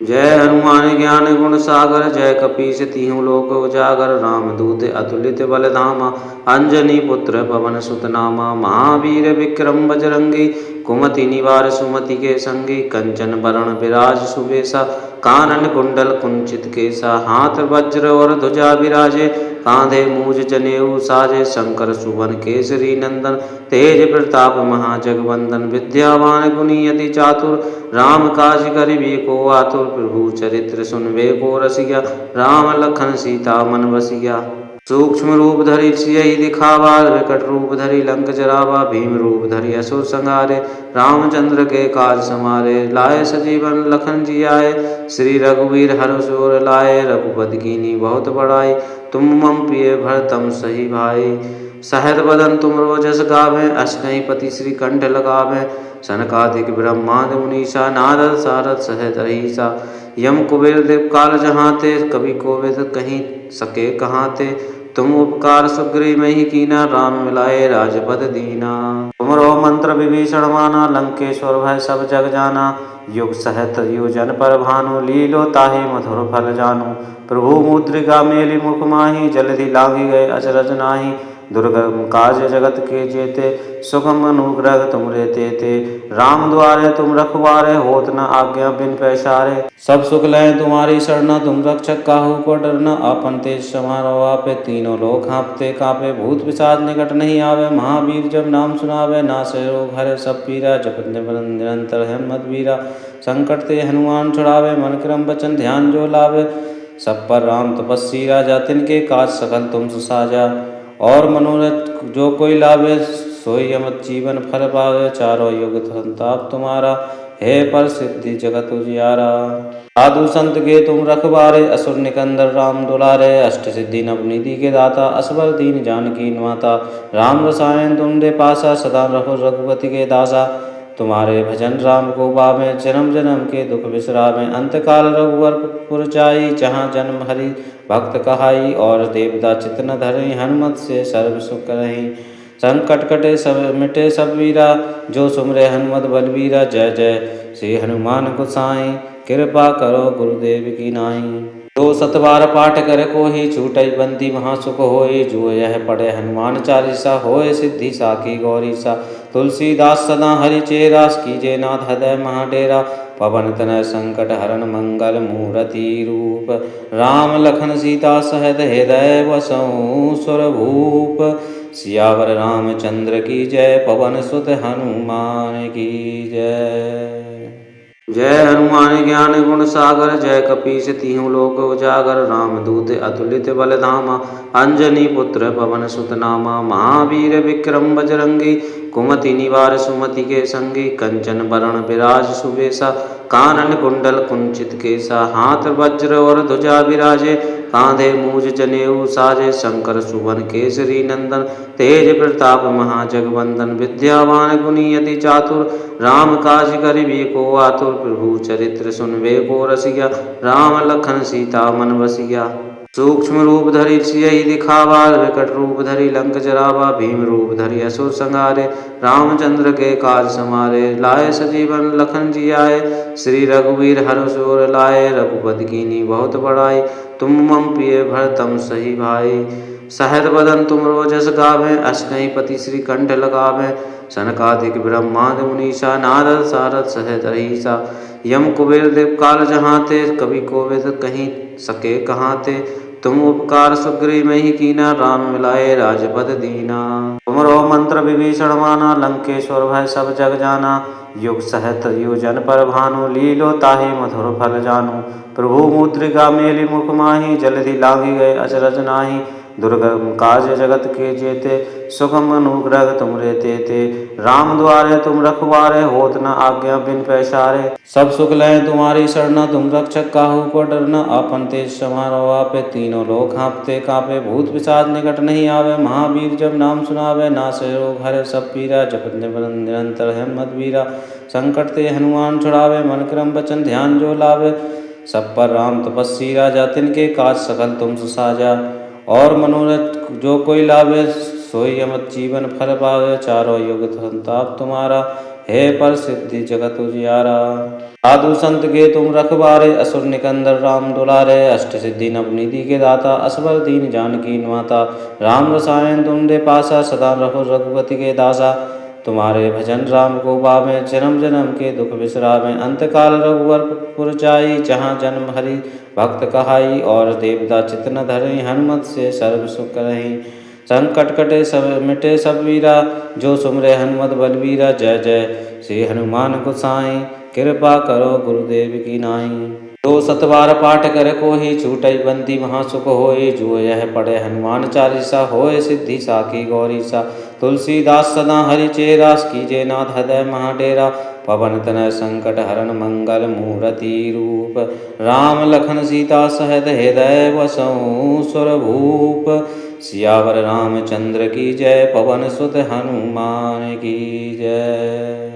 जय हनुमान ज्ञान गुण सागर, जय कपीस तिहु लोक उजागर। रामदूत अतुलित बल धामा, अंजनी पुत्र पवन सुत नामा। महावीर विक्रम बजरंगी, कुमति निवार सुमति के संगी। कंचन बरण विराज सुबेसा, कानन कुंडल कुंचित केसा। हाथ वज्र और ध्वजा विराजे, कांधे मूज जनेऊ साजे। शंकर सुवन केसरी नंदन, तेज प्रताप महाजगवंदन। विद्यावान गुणी अति चातुर, राम काज करिबे को आतुर। प्रभु चरित्र सुनबे को रसिया, राम लखन सीता मन बसिया। सूक्ष्म रूप धरि सियहि दिखावा, विकट रूप धरि लंक जरावा। भीम रूप धरि असुर संहारे, रामचंद्र के काज समारे। लाए सजीवन लखन जी आए, श्री रघुवीर हर्ष उर लाए। रघुपति कीन्ही बहुत बड़ाई, तुम मम प्रिय भरतम सही भाई। सहज बदन तुम रोजस गावें, अस कहीं पति श्री कंठ लगावें। सनकादिक ब्रह्मादि मुनीसा, नारद सारद सहित अहीसा। यम कुबेर देव काल जहाँते, कवि कोविद कहीं सके कहाँते। तुम उपकार सुग्रीव में ही कीना, राम मिलाए राजपद दीना। तुमरो मंत्र विभीषण माना, लंकेश्वर भय सब जग जाना। युग सहस्त्र योजन पर भानु, लीलो ताहि मधुर फल जानू। प्रभु मुद्रिका मेलि मुख माहि, जलधि लांघि गए अचरज नाहि। दुर्गम काज जगत के जेते, सुगम अनुग्रह तुमरे तेते। राम द्वारे तुम रखवारे, होत न आज्ञा बिन पैसारे। सब सुख लय तुम्हारी शरणा, तुम रक्षक काहू को डरना। आपन तेज समारो आपे, तीनों लोक कांपते कांपे। भूत पिशाच निकट नहीं आवे, महावीर जब नाम सुनावे। नासे रोग हरे सब पीरा, जपत निरंतर हनुमत वीरा। संकट ते हनुमान छुड़ावे, मन क्रम वचन ध्यान जो लावे। सब पर राम तपस्वी राजा, तिनके काज सकल तुम सुसाजा। और मनोरथ जो कोई लावे, सोई अमृत जीवन फल पावे। चारों युग संताप तुम्हारा, हे पर सिद्धि जगत उजियारा। साधु संत के तुम रखवारे, असुर निकंदर राम दुलारे। अष्ट सिद्धि नवनिधि के दाता, असबर दीन जानकी माता। राम रसायन तुम दे पासा, सदा रहो रघुपति के दासा। तुम्हारे भजन राम को पावे, जन्म जन्म के दुख बिसरावे। अंतकाल रघुवर पुर जाई, जहाँ जन्म हरि भक्त कहाई। और देवता चित न धरई, हनुमत से सर्व सुख रही। संकट कटे सब मिटे सब वीरा, जो सुमरे हनुमत बलवीरा। जय जय श्री हनुमान गोसाई, कृपा करो गुरुदेव की नाई। दो सतबार पाठ कर कोहि, छूटई बंदी महा सुख होय। जो यह पढ़े हनुमान चालीसा, होय सिद्धि साखी गौरी सा। तुलसीदास सदा हरि चेरा, कीजे नाथ हृदय महा डेरा। पवन तनय संकट हरण, मंगल मूरति रूप। राम लखन सीता सहित हृदय बसहु सुरभूप। सियावर रामचंद्र की जय, पवन सुत हनुमान की जय। जय हनुमान ज्ञान गुण सागर, जय कपीस तिहु लोक उजागर। रामदूत अतुलित बल धामा, अंजनी पुत्र पवन सुत नामा। महावीर विक्रम बजरंगी, कुमति निवार सुमति के संगी। कंचन बरण विराज सुबेसा, कानन कुंडल कुंचित केसा। हाथ वज्र और ध्वजा विराजे, कांधे मूज जनेऊ साजे। शंकर सुवन केसरी नंदन, तेज प्रताप महाजगवंदन। विद्यावान गुणी अति चातुर, राम काज करिबे को आतुर। प्रभु चरित्र सुनबे को रसिया, राम लखन सीता मन बसिया। सूक्ष्म रूप धरि सियहि दिखावा, विकट रूप धरि लंक जरावा। भीम रूप धरि असुर संहारे, रामचंद्र के काज समारे। लाए सजीवन लखन जी आए, श्री रघुवीर हर्ष उर लाए। रघुपति कीन्ही बहुत बड़ाई, तुम मम प्रिय भरतम सही भाई। सहज बदन तुम रोजस गावें, अस कहीं पति श्री कंठ लगावें। सनकादिक ब्रह्मादि मुनीसा, नारद सारद सहित अहीसा। यम कुबेर देव काल जहाँते, कवि कोविद कहीं सके कहाँते। तुम उपकार सुग्रीव में ही कीना, राम मिलाए राजपद दीना। तुमरो मंत्र विभीषण माना, लंकेश्वर भय सब जग जाना। युग सहत योजन पर भानु, लीलो ताहि मधुर फल जानू। प्रभु मुद्रिका मेली मुख माही, जलधि लागी गए अचरज नाही। दुर्गम काज जगत के जेते, सुगम अनुग्रह तुम रे तेते। राम द्वारे तुम रखवारे, होत न आज्ञा बिन पैसारे। सब सुख लय तुम्हारी शरणा, तुम रक्षक काहू को डरना। आपन तेज समारो आपे, तीनों लोग हाँपते कांपे। भूत पिशाच निकट नहीं आवे, महावीर जब नाम सुनावे। नासे रोग हरे सब पीरा, जपत निरंतर हनुमत वीरा। संकट ते हनुमान छुड़ावे, मन क्रम वचन ध्यान जो लावे। सब पर राम तपस्वी राजा, तिनके काज सकल तुम सुसाजा। और मनोरथ जो कोई लावे, सोई अमृत जीवन फल पावे। चारों युग संताप तुम्हारा, हे पर सिद्धि जगत उजियारा। साधु संत के तुम रखवारे, असुर निकंदर राम दुलारे। अष्ट सिद्धि नवनिधि के दाता, असबर दीन जानकी माता। राम रसायन तुम दे पासा, सदा रहो रघुपति के दासा। तुम्हारे भजन राम को पावें, जन्म जन्म के दुख बिसरावें। अंतकाल रघुवर पुर जाई, जहाँ जन्म हरि भक्त कहाई। और देवता चित्त न धरई, हनुमत से सर्व सुख करहीं। संकट कटे सब मिटे सब वीरा, जो सुमरे हनुमत बलवीरा। जय जय श्री हनुमान गोसाई, कृपा करो गुरुदेव की नाई। दो सतबार पाठ कर कोहि, छूटई बंदी महासुख होय। जो यह पढ़े हनुमान चालीसा, होय सिद्धि साखी गौरीसा। तुलसीदास सदा हरि चेरा, कीजे नाथ हृदय महाडेरा। पवन तनय संकट हरण, मंगल मूर्ति रूप। राम लखन सीता सहित, हृदय बसहु सुर भूप। सियावर रामचंद्र की जय, पवन सुत हनुमान की जय।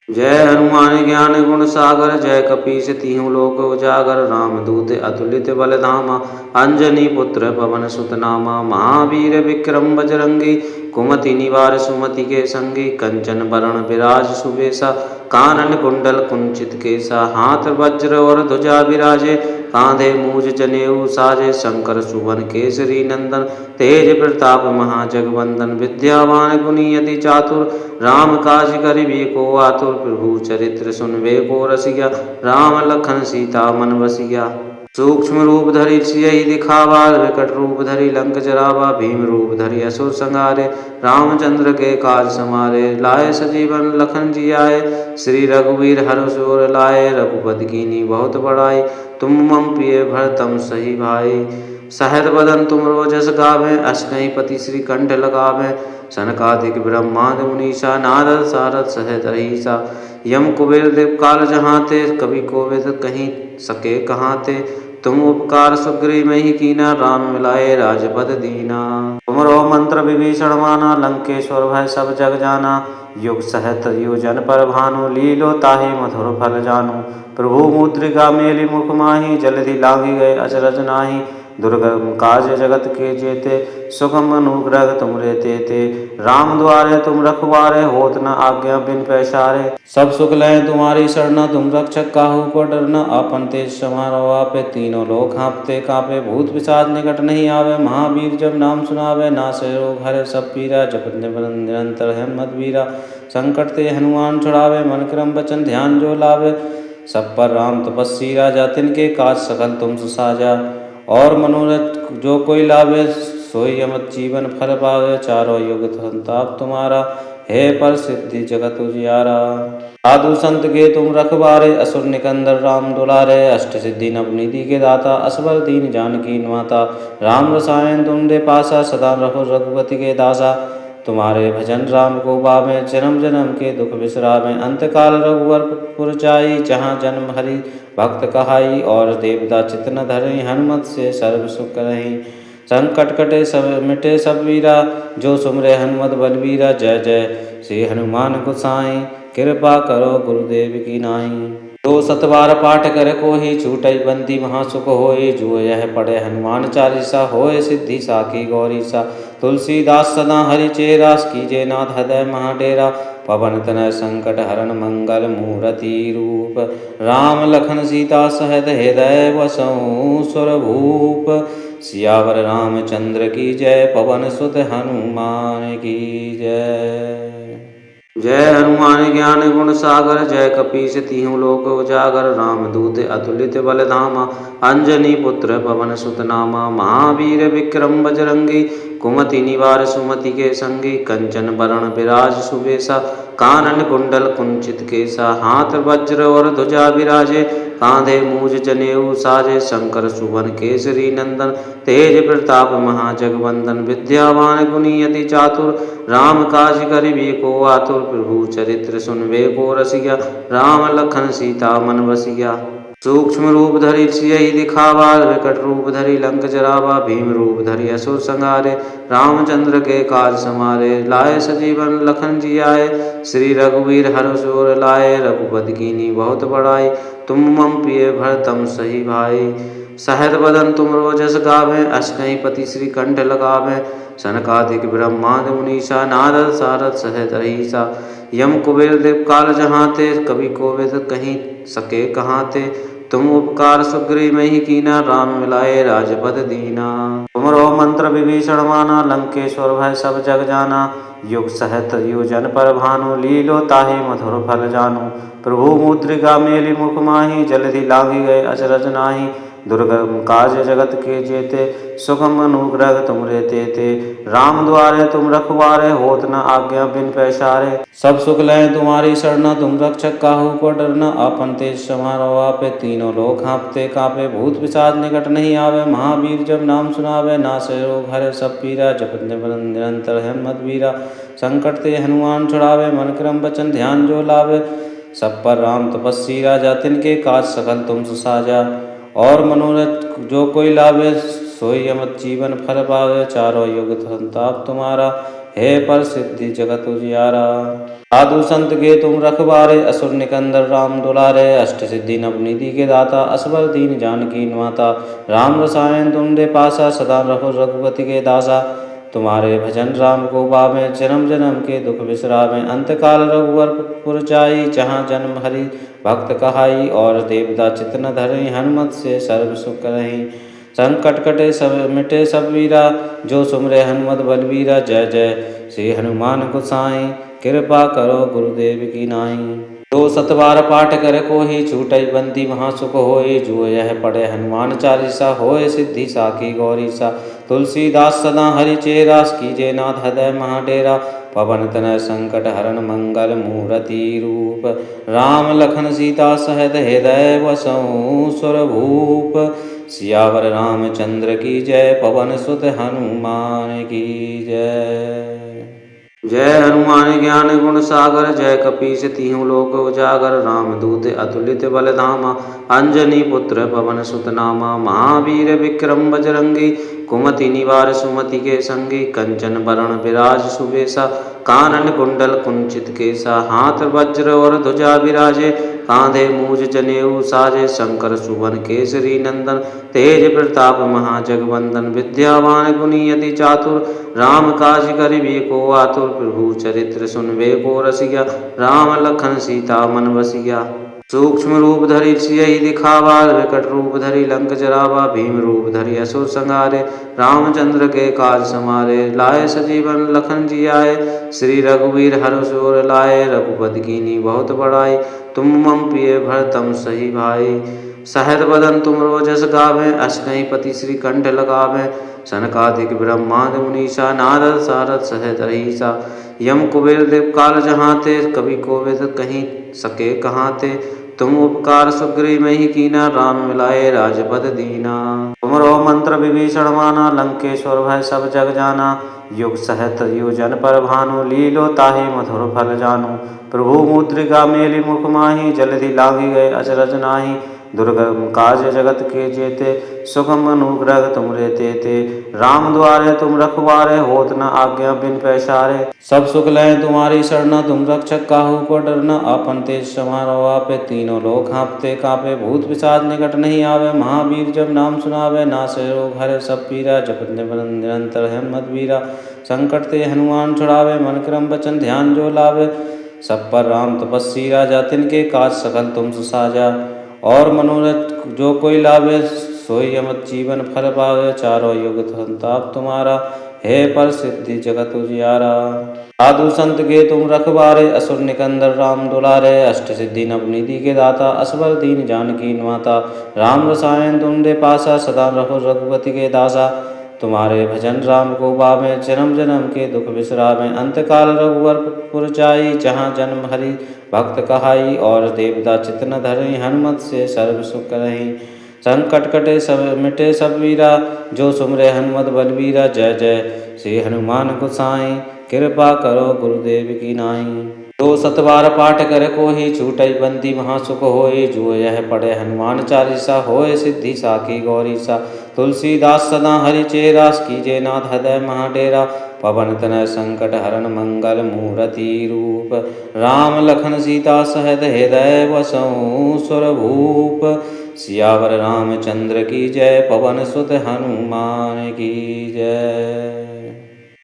जय हनुमान ज्ञान गुण सागर, जय कपीस तिहुँ लोक उजागर। रामदूत अतुलित बल धामा, अंजनी पुत्र पवन सुत नामा। महावीर विक्रम बजरंगी, कुमति निवार सुमति के संगी। कंचन बरण विराज सुबेसा, कानन कुंडल कुंचित केसा। हाथ वज्र और ध्वजा विराजे, कांधे मूज जनेऊ साजे। शंकर सुवन केसरी नंदन, तेज प्रताप महाजगवंदन। विद्यावान गुणी अति चातुर, राम काज करिबे को आतुर। प्रभु चरित्र सुनबे को रसिया, राम लखन सीता मन बसिया। सूक्ष्म रूप धरि सियहि दिखावा, विकट रूप धरि लंक जरावा। भीम रूप धरि असुर संहारे, रामचंद्र के काज समारे। लाए सजीवन लखन जियाए, श्री रघुवीर हर्ष उर लाए। रघुपति कीन्ही बहुत बड़ाई, तुम मम प्रिय भरतम सही भाई। सहज बदन तुम रोजस गावें, अस कहीं पति श्री कंठ लगावें। सनकादिक ब्रह्मांड मुनीसा, नारद सारद सहित अहिसा। यम कुबेर देव काल जहाँ ते, कवि कोविद कहीं सके कहाँ ते। तुम उपकार सुग्रीव में ही कीना, राम मिलाए राजपद दीना। तुमरो मंत्र विभीषण माना, लंकेश्वर भय सब जग जाना। युग सहत योजन पर भानु, लीलो ताहि मधुर फल जानू। प्रभु मुद्रिका मेली मुख माही, जलधि लागी गए अचरज नाही। दुर्गम काज जगत के जेते, सुगम अनुग्रह तुम रे तेते। राम द्वारे तुम रखवारे, होत न आज्ञा बिन पैसारे। सब सुख लय तुम्हारी शरणा, तुम रक्षक काहू को डरना। आपन तेज समारो आपे, तीनों लोग हाँपते कांपे। भूत पिशाच निकट नहीं आवे, महावीर जब नाम सुनावे। नासे रोग हरे सब पीरा, जपत निरंतर हनुमत वीरा। संकट ते हनुमान छुड़ावे, मन क्रम वचन ध्यान जो लावे। सब पर राम तपस्वी राजा, तिनके काज सकल तुम सुसाजा। और मनोरथ जो कोई लावे, सोई अमृत जीवन फल पावे। चारों युग संताप तुम्हारा, हे पर सिद्धि जगत उजियारा। साधु संत के तुम रखवारे, असुर निकंदर राम दुलारे। अष्ट सिद्धि नवनिधि के दाता, असबर दीन जानकी माता। राम रसायन तुम दे पासा, सदा रहो रघुपति के दासा। तुम्हारे भजन राम को पावें, जन्म जन्म के दुख बिसरावें। अंतकाल रघुवर पुर जाई, जहाँ जन्म हरि भक्त कहाई। और देवता चित्त न धरई, हनुमत से सर्व सुख करहीं। संकट कटे सब मिटे सब वीरा, जो सुमरे हनुमत बलवीरा। जय जय श्री हनुमान गोसाई, कृपा करो गुरुदेव की नाई। दो सतबार पाठ कर कोहि, छूटई बंदी महासुख होय। जो यह पढ़े हनुमान चालीसा, होय सिद्धि साखी गौरीसा। तुलसीदास सदा हरि चेरा, कीजे नाथ हृदय महाडेरा। पवन तनय संकट हरण, मंगल मूर्ति रूप। राम लखन सीता सहित, हृदय बसहु सुर भूप। सियावर रामचंद्र की जय, पवन सुत हनुमान की जय। जय हनुमान ज्ञान गुण सागर, जय कपीस तिहुँ लोक उजागर। रामदूत अतुलित बल धामा, अंजनी पुत्र पवन सुत नामा। महावीर विक्रम बजरंगी, कुमति निवार सुमति के संगी कंचन बरण विराज सुबेसा कानन कुंडल कुंचित केसा हाथ वज्र और ध्वजा विराजे कांधे मूज जनेऊ साजे शंकर सुवन केसरी नंदन तेज प्रताप महाजगवंदन विद्यावान गुणी अति चातुर राम काज करिबे को आतुर प्रभु चरित्र सुनबे को रसिया राम लखन सीता मन बसिया सूक्ष्म रूप धरि सियहि दिखावा विकट रूप धरि लंक जरावा भीम रूप धरि असुर संहारे रामचंद्र के काज समारे लाए सजीवन लखन जी आए श्री रघुवीर हर्ष उर लाए रघुपति कीनी बहुत बड़ाई तुम मम प्रिय भरतम सही भाई सहज बदन तुम रोजस गावे अष्टहि पति श्री कंठ लगावे सनकादिक ब्रह्मांड मुनीषा नारद सारद सहज रहीसा यम कुबेर देव काल जहाँ ते कवि कोविद कहीं सके कहाँ ते तुम उपकार सुग्रीव में ही कीना राम मिलाए राजपद दीना तुमरो मंत्र विभीषण माना लंकेश्वर भय सब जग जाना युग सहत योजन पर भानु लीलो ताहि मधुर फल जानु प्रभु मुद्रिका मेली मुख माही जलधि लागी गए अचरज नाही दुर्गम काज जगत के जेते सुगम अनुग्रह तुम रे ते राम द्वारे तुम रखवारे होत न आज्ञा बिन पैसारे सब सुख लय तुम्हारी शरण तुम रक्षक काहू को डरना आपन तेज समारो आपे तीनों लोग हाँपते कापे भूत पिशाच निकट नहीं आवे महावीर जब नाम सुनावे नासे रोग हरे सब पीरा जपत निरंतर हिम्मत वीरा संकट ते हनुमान छुड़ावे मन क्रम वचन ध्यान जो लावे सब पर राम तपस्वी राजा तिनके काज सकल तुम सुसाजा और मनोरथ जो कोई लावे सोई अमत जीवन फल पावे चारों युग संताप तुम्हारा हे पर सिद्धि जगत उजियारा साधु संत के तुम रखबारे असुर निकंदर राम दुलारे अष्ट सिद्धि नवनिधि के दाता असबर दीन जानकी माता राम रसायन तुम दे पासा सदा रहो रघुपति के दासा तुम्हारे भजन राम को पावे जन्म जन्म के दुख विश्रामे अंतकाल रघुवर पुर जाई जहाँ जन्म हरि भक्त कहाई और देवता चित्त न धरे हनुमत से सर्व सुख रही संकट कटे सब मिटे सब वीरा जो सुमरे हनुमत बलवीरा जय जय श्री हनुमान गोसाई कृपा करो गुरुदेव की नाई दो सतबार पाठ कर को ही छूटई बंदी महा सुख होए जो यह पढ़े हनुमान चालीसा होए सिद्धि साकी गौरी सा तुलसीदास सदा हरि चेरा कीजे नाथ हृदय महाडेरा पवन तनय संकट हरण मंगल मूर्ति रूप राम लखन सीता सहित हृदय वसऊ सुर भूप सियावर रामचंद्र की जय पवन सुत हनुमान की जय जय हनुमान ज्ञान गुण सागर जय कपीस तिहु लोक उजागर रामदूत अतुलित बल धामा अंजनी पुत्र पवन सुत नामा महावीर विक्रम बजरंगी कुमति निवार सुमति के संगी कंचन बरण विराज सुबेसा कानन कुंडल कुंचित केसा हाथ वज्र और ध्वजा विराजे कांधे मूज जनेऊ साजे शंकर सुवन केसरी नंदन तेज प्रताप महाजगवंदन विद्यावान गुणी अति चातुर राम काज करिबे को आतुर प्रभु चरित्र सुनबे को रसिया राम लखन सीता मन बसिया सूक्ष्म रूप धरि सियहि दिखावा विकट रूप धरि लंक जरावा भीम रूप धरि असुर संहारे रामचंद्र के काज समारे लाए सजीवन लखन जी आए श्री रघुवीर हर्ष उर लाए रघुपति कीनी बहुत बड़ाई तुम मम प्रिय भरतम सही भाई सहज बदन तुम रोजस गावे अष्टहि पति श्री कंठ लगावे सनकादिक ब्रह्मांड मुनीषा नारद सारद सहज रहीसा यम कुबेर देव काल जहाँ ते कवि कोविद कहीं सके कहाँ ते तुम उपकार सुग्रीव में ही कीना राम मिलाए राजपद दीना तुमरो मंत्र विभीषण माना लंकेश्वर भय सब जग जाना युग सहत योजन पर भानु लीलो ताहि मधुर फल जानु प्रभु मुद्रिका मेली मुख माही जलधि लागी गए अचरज नाही दुर्गम काज जगत के जेते सुगम अनुग्रह तुम रे ते राम द्वारे तुम रखवारे होत न आज्ञा बिन पैसारे सब सुख लय तुम्हारी शरण तुम रक्षक काहू को डरना आपन तेज समारो आपे तीनों लोग हाँपते कापे भूत पिशाच निकट नहीं आवे महावीर जब नाम सुनावे नासे रोग हरे सब पीरा जपत निरंतर हिम्मत वीरा संकट ते हनुमान छुड़ावे मन क्रम वचन ध्यान जो लावे सब पर राम तपस्वी राजा तिनके काज सकल तुम सुसाजा और मनोरथ जो कोई लावे सोई अमत जीवन फल पावे चारों युग संताप तुम्हारा हे पर सिद्धि जगत उजियारा साधु संत के तुम रखबारे असुर निकंदर राम दुलारे अष्ट सिद्धि नवनिधि के दाता असबर दीन जानकी माता राम रसायन तुम दे पासा सदा रहो रघुपति के दासा तुम्हारे भजन राम को पावे, जन्म जन्म के दुख बिसरावे। अंतकाल रघुवर पुर जाई, जहाँ जन्म हरि भक्त कहाई। और देवता चित्त न धरई, हनुमत से सर्व सुख रही। संकट कटे सब मिटे सब वीरा, जो सुमरे हनुमत बलवीरा। जय जय श्री हनुमान गोसाई, कृपा करो गुरुदेव की नाई। दो सतबार पाठ कर कोहि, छूटई बंदी महासुख होय। जो यह पढ़े हनुमान चालीसा, होय सिद्धि साखी गौरी सा। तुलसीदास सदा हरिचेरा, कीजे नाथ हृदय महाडेरा। पवन तनय संकट हरण, मंगल मूर्ति रूप। राम लखन सीता सहित हृदय बसऊं सुरभूप। सियावर रामचंद्र की जय, पवन सुत हनुमान की जय।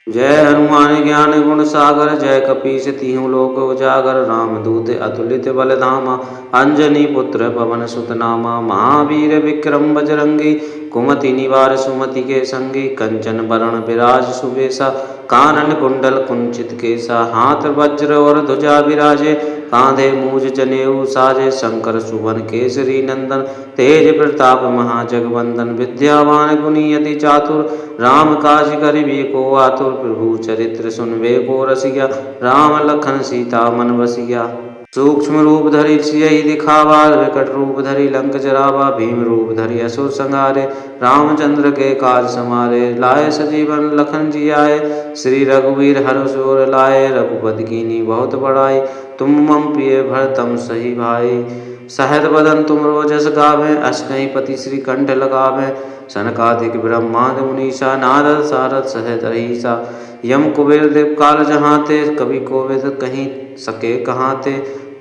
जय हनुमान ज्ञान गुण सागर, जय कपीस तिहुँ लोक उजागर। रामदूत अतुलित बल धामा, अंजनी पुत्र पवन सुत नामा। महावीर विक्रम बजरंगी, कुमति निवार सुमति के संगी। कंचन बरण विराज सुबेसा, कानन कुंडल कुंचित केसा। हाथ वज्र और ध्वजा विराजे, कांधे मूज जनेऊ साजे। शंकर सुवन केसरी नंदन, तेज प्रताप महाजगवंदन। विद्यावान गुणी अति चातुर, राम काज करिबे को आतुर। प्रभु चरित्र सुनबे को रसिया, राम लखन सीता मन बसिया। सूक्ष्म रूप धरि सियहि दिखावा, विकट रूप धरि लंक जरावा। भीम रूप धरि असुर संहारे, रामचंद्र के काज समारे। लाए सजीवन लखन जियाए, श्री रघुवीर हर्ष उर लाए। रघुपति कीन्ही बहुत बड़ाई, तुम मम प्रिय भरतम सही भाई। सहज बदन तुम रोजस गावें, अस कहीं पति श्री कंठ लगावें। सनकादिक ब्रह्मांड मुनीसा, नारद सारद सहज रहीसा। यम कुबेर देव काल जहाँते, कवि कोविद कहीं सके कहाते।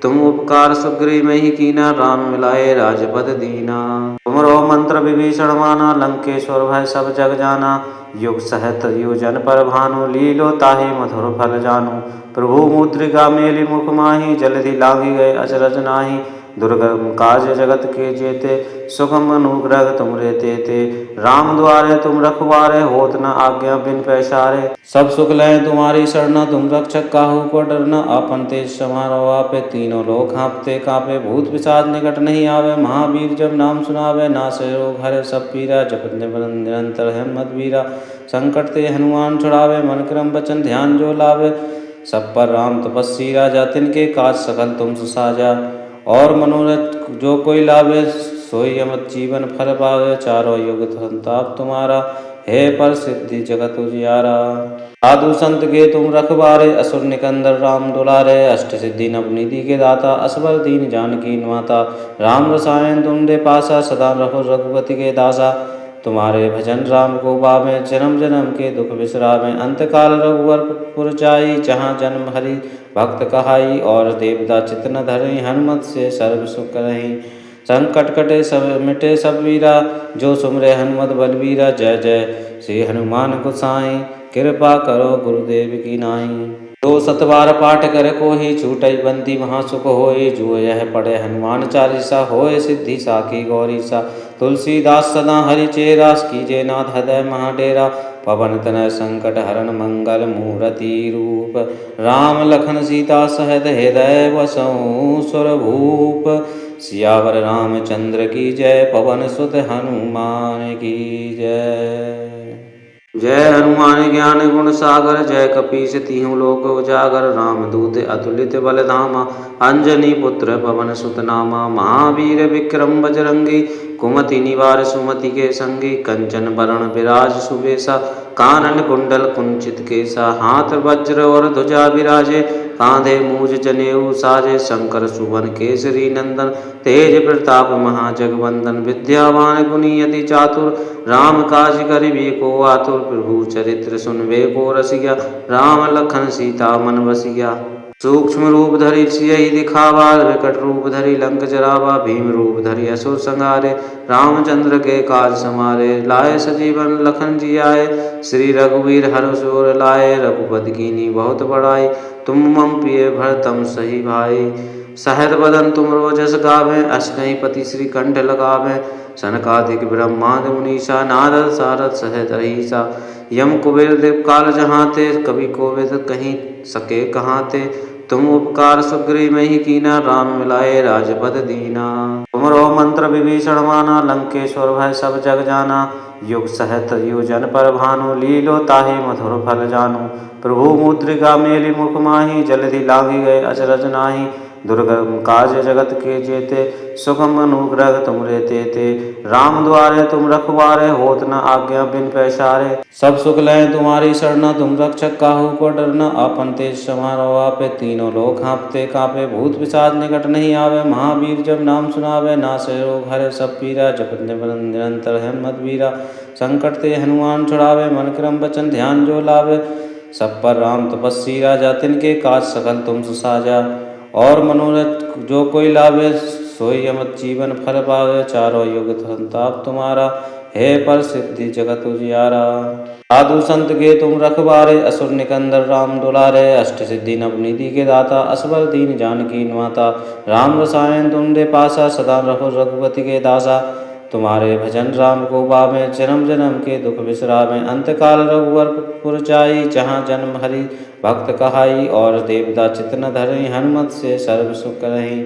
तुम उपकार सुग्रीव में ही कीना, राम मिलाए राजपद दीना। तुमरो मंत्र विभीषण माना, लंकेश्वर भय सब जग जाना। युग सहत योजन पर भानु, लीलो ताहि मधुर फल जानू। प्रभु मुद्रिका मेली मुख माही, जलधि लांघि गए अचरज नाही। दुर्गम काज जगत के जेते, सुगम अनुग्रह तुम रे तेते। राम द्वारे तुम रखवारे, होत न आज्ञा बिन पैसारे। सब सुख लय तुम्हारी शरण, तुम रक्षक काहू को डरना। आपन तेज समारो आपे, तीनों लोग कांपते कांपे। भूत पिशाच निकट नहीं आवे, महावीर जब नाम सुनावे। नासे रोग हरे सब पीरा, जपत निरंतर हनुमत वीरा। संकट ते हनुमान छुड़ावे, मन क्रम वचन ध्यान जो लावे। सब पर राम तपस्वी राजा, तिनके काज सकल तुम सुसाजा। और मनोरथ जो कोई लावे, सोई अमृत जीवन फल पावे। चारों युग संताप तुम्हारा, हे पर सिद्धि जगत उजियारा। साधु संत के तुम रखवारे, असुर निकंदर राम दुलारे। अष्ट सिद्धि नवनिधि के दाता, असबर दीन जानकी माता। राम रसायन तुम दे पासा, सदा रहो रघुपति के दासा। तुम्हारे भजन राम को पावे, जन्म जन्म के दुख बिसरावे। अंतकाल रघुवर पुर जाई, जहाँ जन्म हरि भक्त कहाई। और देवता चित्त न धरई, हनुमत से सर्व सुख रही। संकट कटे सब मिटे सब वीरा, जो सुमरे हनुमत बलवीरा। जय जय श्री हनुमान गोसाई, कृपा करो गुरुदेव की नाई। दो सतबार पाठ कर कोहि, छूटई बंदी महासुख होय। जो यह पढ़े हनुमान चालीसा, होय सिद्धि साखी गौरी सा। तुलसीदास सदा हरिचेरा, कीजे नाथ हृदय महाडेरा। पवन तनय संकट हरण, मंगल मूर्ति रूप। राम लखन सीता सहित हृदय बसऊं सुरभूप। सियावर रामचंद्र की जय, पवन सुत हनुमान की जय। जय हनुमान ज्ञान गुण सागर, जय कपीस तिहुँ लोक उजागर। रामदूत अतुलित बल धामा, अंजनी पुत्र पवन सुत नामा। महावीर विक्रम बजरंगी, कुमति निवार सुमति के संगी। कंचन बरण विराज सुबेसा, कानन कुंडल कुंचित केसा। हाथ वज्र और ध्वजा विराजे, कांधे मूज जनेऊ साजे। शंकर सुवन केसरी नंदन, तेज प्रताप महाजगवंदन। विद्यावान गुणी अति चातुर, राम काज करिबे को आतुर। प्रभु चरित्र सुनबे को रसिया, राम लखन सीता मन बसिया। सूक्ष्म रूप धरि सियहि दिखावा, विकट रूप धरि लंक जरावा। भीम रूप धरि असुर संहारे, रामचंद्र के काज समारे। लाए सजीवन लखन जियाए, श्री रघुवीर हर्ष उर लाए। रघुपति कीन्ही बहुत बड़ाई, तुम मम प्रिय भरतम सही भाई। सहज बदन तुम रोजस गावें, अस कहीं पति श्री कंठ लगावें। सनकादिक ब्रह्मांड मुनीसा, नारद सारद सहज रहीसा। यम कुबेर देव काल जहाँते, कवि कोविद कहीं सके कहाते। तुम उपकार सुग्रीव में ही कीना, राम मिलाए राजपद दीना। तुमरो मंत्र विभीषण माना, लंकेश्वर भय सब जग जाना। युग सहत योजन पर भानु, लीलो ताहि मधुर फल जानू। प्रभु मुद्रिका मेली मुख माही, जलधि लागी गए अचरज नाही। दुर्गम काज जगत के जेते, सुगम अनुग्रह तुम रे तेते। राम द्वारे तुम रखवारे, होत न आज्ञा बिन पैसारे। सब सुख लय तुम्हारी शरण, तुम रक्षक काहू को डरना। आपन तेज समारो आपे, तीनों लोक हाँपते कांपे। भूत पिशाच निकट नहीं आवे, महावीर जब नाम सुनावे। नासे रोग हरे सब पीरा, जपत निरंतर हनुमत वीरा। संकट ते हनुमान छुड़ावे, मन क्रम वचन ध्यान जो लावे। सब पर राम तपस्वी राजा, तिनके काज सकल तुम सुसाजा। और मनोरथ जो कोई लावे, सोई अमृत जीवन फल पावे। चारों युग संताप तुम्हारा, हे पर सिद्धि जगत उजियारा। साधु संत के तुम रखवारे, असुर निकंदर राम दुलारे। अष्ट सिद्धि नवनिधि के दाता, असबर दीन जानकी माता। राम रसायन तुम दे पासा, सदा रहो रघुपति के दासा। तुम्हारे भजन राम को पावे, जन्म जन्म के दुख बिसरावे। अंतकाल रघुवर पुर जाई, जहाँ जन्म हरि भक्त कहाई। और देवता चित्त न धरई, हनुमत से सर्व सुख करही।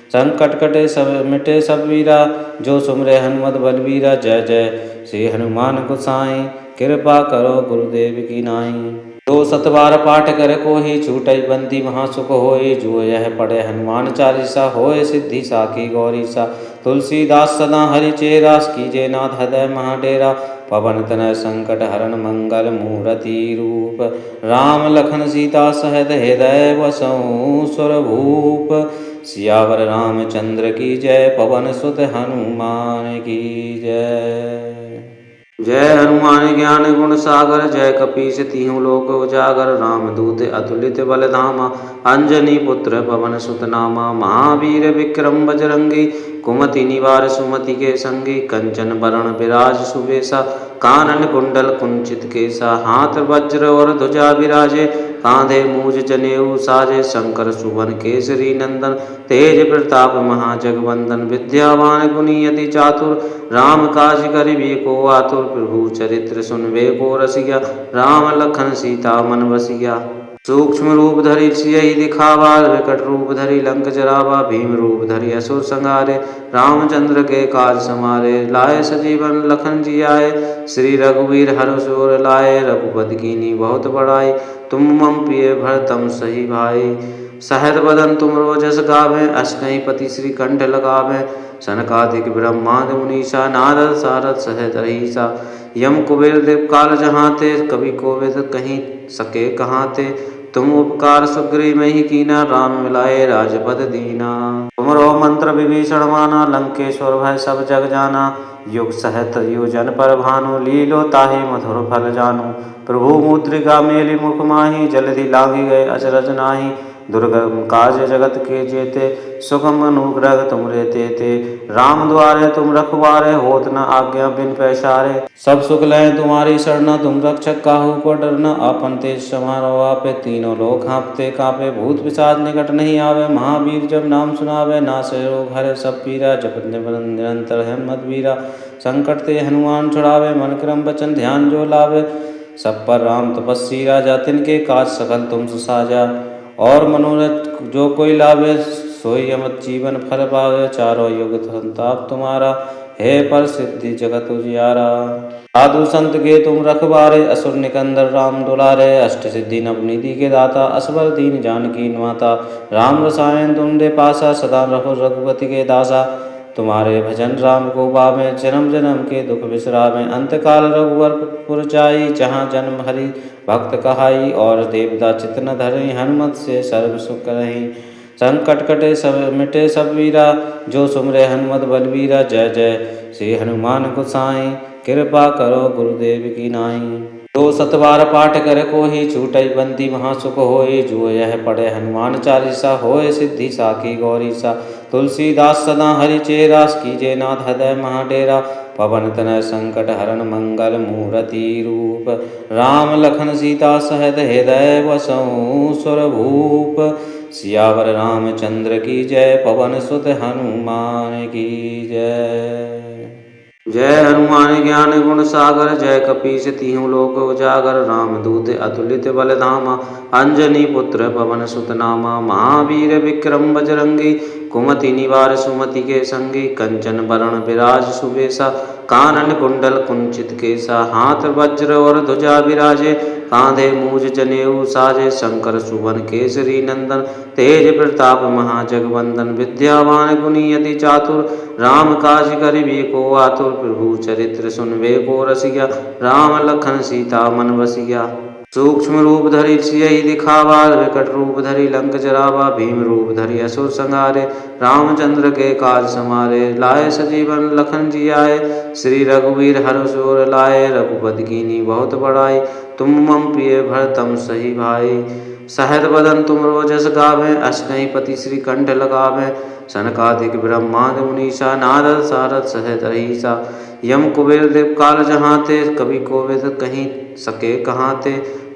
संकट कटे सब मिटे सब वीरा, जो सुमरे हनुमत बलवीरा। जय जय श्री हनुमान गोसाई, कृपा करो गुरुदेव की नाई। जो सतबार पाठ करे कोहि, छूटई बंदी महासुख होय। जो यह पढ़े हनुमान चालीसा, होय सिद्धि साखी गौरीसा। तुलसीदास सदा हरि चेरा, कीजे नाथ हृदय महाडेरा। पवन तनय संकट हरण, मंगल मूरति रूप। राम लखन सीता सहित, हृदय बसहु सुर भूप। सियावर रामचंद्र की जय, पवन सुत हनुमान की जय। जय हनुमान ज्ञान गुण सागर, जय कपीस तिहु लोक उजागर। रामदूत अतुलित बल धामा, अंजनी पुत्र पवन सुत नामा। महावीर विक्रम बजरंगी, कुमति निवार सुमति के संगी। कंचन बरण विराज सुबेसा, कानन कुंडल कुंचित केसा। हाथ वज्र और ध्वजा विराजे, कांधे मूज जनेऊ साजे। शंकर सुवन केसरी नंदन, तेज प्रताप महाजगवंदन। विद्यावान गुणी अति चातुर, राम काज करिबे को आतुर। प्रभु चरित्र सुनबे को रसिया, राम लखन सीता मन बसिया। सूक्ष्म रूप धरि सियहि दिखावा, विकट रूप धरि लंक जरावा। भीम रूप धरि असुर संहारे, रामचंद्र के काज समारे। लाए सजीवन लखन जियाए, श्री रघुवीर हर्ष उर लाए। रघुपति कीन्ही बहुत बड़ाई, तुम मम प्रिय भरतम सही भाई। सहज बदन तुम रोजस गावें, अस कहीं पति श्री कंठ लगावें। सनकादिक ब्रह्मादि मुनीसा, नारद सारद सहज रहीसा। यम कुबेर देव काल जहाँ ते, कवि कोविद कहीं सके कहाँ ते। तुम उपकार सुग्रीव में ही कीना, राम मिलाए राजपद दीना। तुमरो मंत्र विभीषण माना, लंकेश्वर भय सब जग जाना। युग सहत योजन पर भानु, लीलो ताहि मधुर फल जानू। प्रभु मुद्रिका मेली मुख माही, जलधि लागी गए अचरज नाही। दुर्गम काज जगत के जेते, सुगम अनुग्रह तुम रे तेते। राम द्वारे तुम रखवारे, होत न आज्ञा बिन पैसारे। सब सुख लय तुम्हारी शरण, तुम रक्षक काहू को डरना। आपन तेज समारो आपे, तीनों लोक हाँपते कांपे। भूत पिशाच निकट नहीं आवे, महावीर जब नाम सुनावे। नासे रोग हरे सब पीरा, जपत निरंतर हनुमत वीरा। संकट ते हनुमान छुड़ावे, मन क्रम वचन ध्यान जो लावे। सब पर राम तपस्वी राजा, तिनके काज सकल तुम सुसाजा। और मनोरथ जो कोई लावे, सोई अमृत जीवन फल पावे। चारों युग संताप तुम्हारा, हे पर सिद्धि जगत उजियारा। साधु संत के तुम रखवारे, असुर निकंदर राम दुलारे। अष्ट सिद्धि नवनिधि के दाता, असबर दीन जानकी माता। राम रसायन तुम दे पासा, सदा रहो रघुपति के दासा। तुम्हारे भजन राम को पावे, जन्म जन्म के दुख बिसरावे। अंतकाल रघुवर पुर जाई, जहाँ जन्म हरि भक्त कहाई। और देवता चित्त न धरई, हनुमत से सर्व सुख करही। संकट कटे सब मिटे सब वीरा, जो सुमरे हनुमत बलवीरा। जय जय श्री हनुमान गोसाई, कृपा करो गुरुदेव की नाई। जो सतबार पाठ करे कोहि, छूटई बंदी महासुख होय। जो यह पढ़े हनुमान चालीसा, होय सिद्धि साखी गौरीसा। तुलसीदास सदा हरि चेरा, कीजे नाथ हृदय महाडेरा। पवन तनय संकट हरण, मंगल मूरति रूप। राम लखन सीता सहित, हृदय बसहु सुर भूप। सियावर रामचंद्र की जय, पवन सुत हनुमान की जय। जय हनुमान ज्ञान गुण सागर, जय कपीस तिहु लोक उजागर। रामदूत अतुलित बल धामा, अंजनी पुत्र पवन सुत नामा। महावीर विक्रम बजरंगी, कुमति निवार सुमति के संगी। कंचन बरण विराज सुबेसा, कानन कुंडल कुंचित केसा, हाथ वज्र और ध्वजा विराजे, कांधे मूज जनेऊ साजे, शंकर सुवन केसरी नंदन, तेज प्रताप महाजगवंदन, विद्यावान गुणी अति चातुर, राम काज करिबे को आतुर, प्रभु चरित्र सुनबे को रसिया, राम लखन सीता मन बसिया। सूक्ष्म रूप धरि सियहि दिखावा, विकट रूप धरि लंक जरावा, भीम रूप धरि असुर संहारे, रामचंद्र के काज समारे, लाए सजीवन लखन जी आए, श्री रघुवीर हर्ष उर लाए, रघुपति कीन्ही बहुत बड़ाई, तुम मम प्रिय भरतम सही भाई। सहज बदन तुम रोजस गावें, अष्टहि पति श्री कंठ लगावें, सनकादिक ब्रह्मादि मुनीसा, नारद सारद सहज रहीसा, यम कुबेर देव काल जहाते, कवि कोविद कहीं सके कहाते,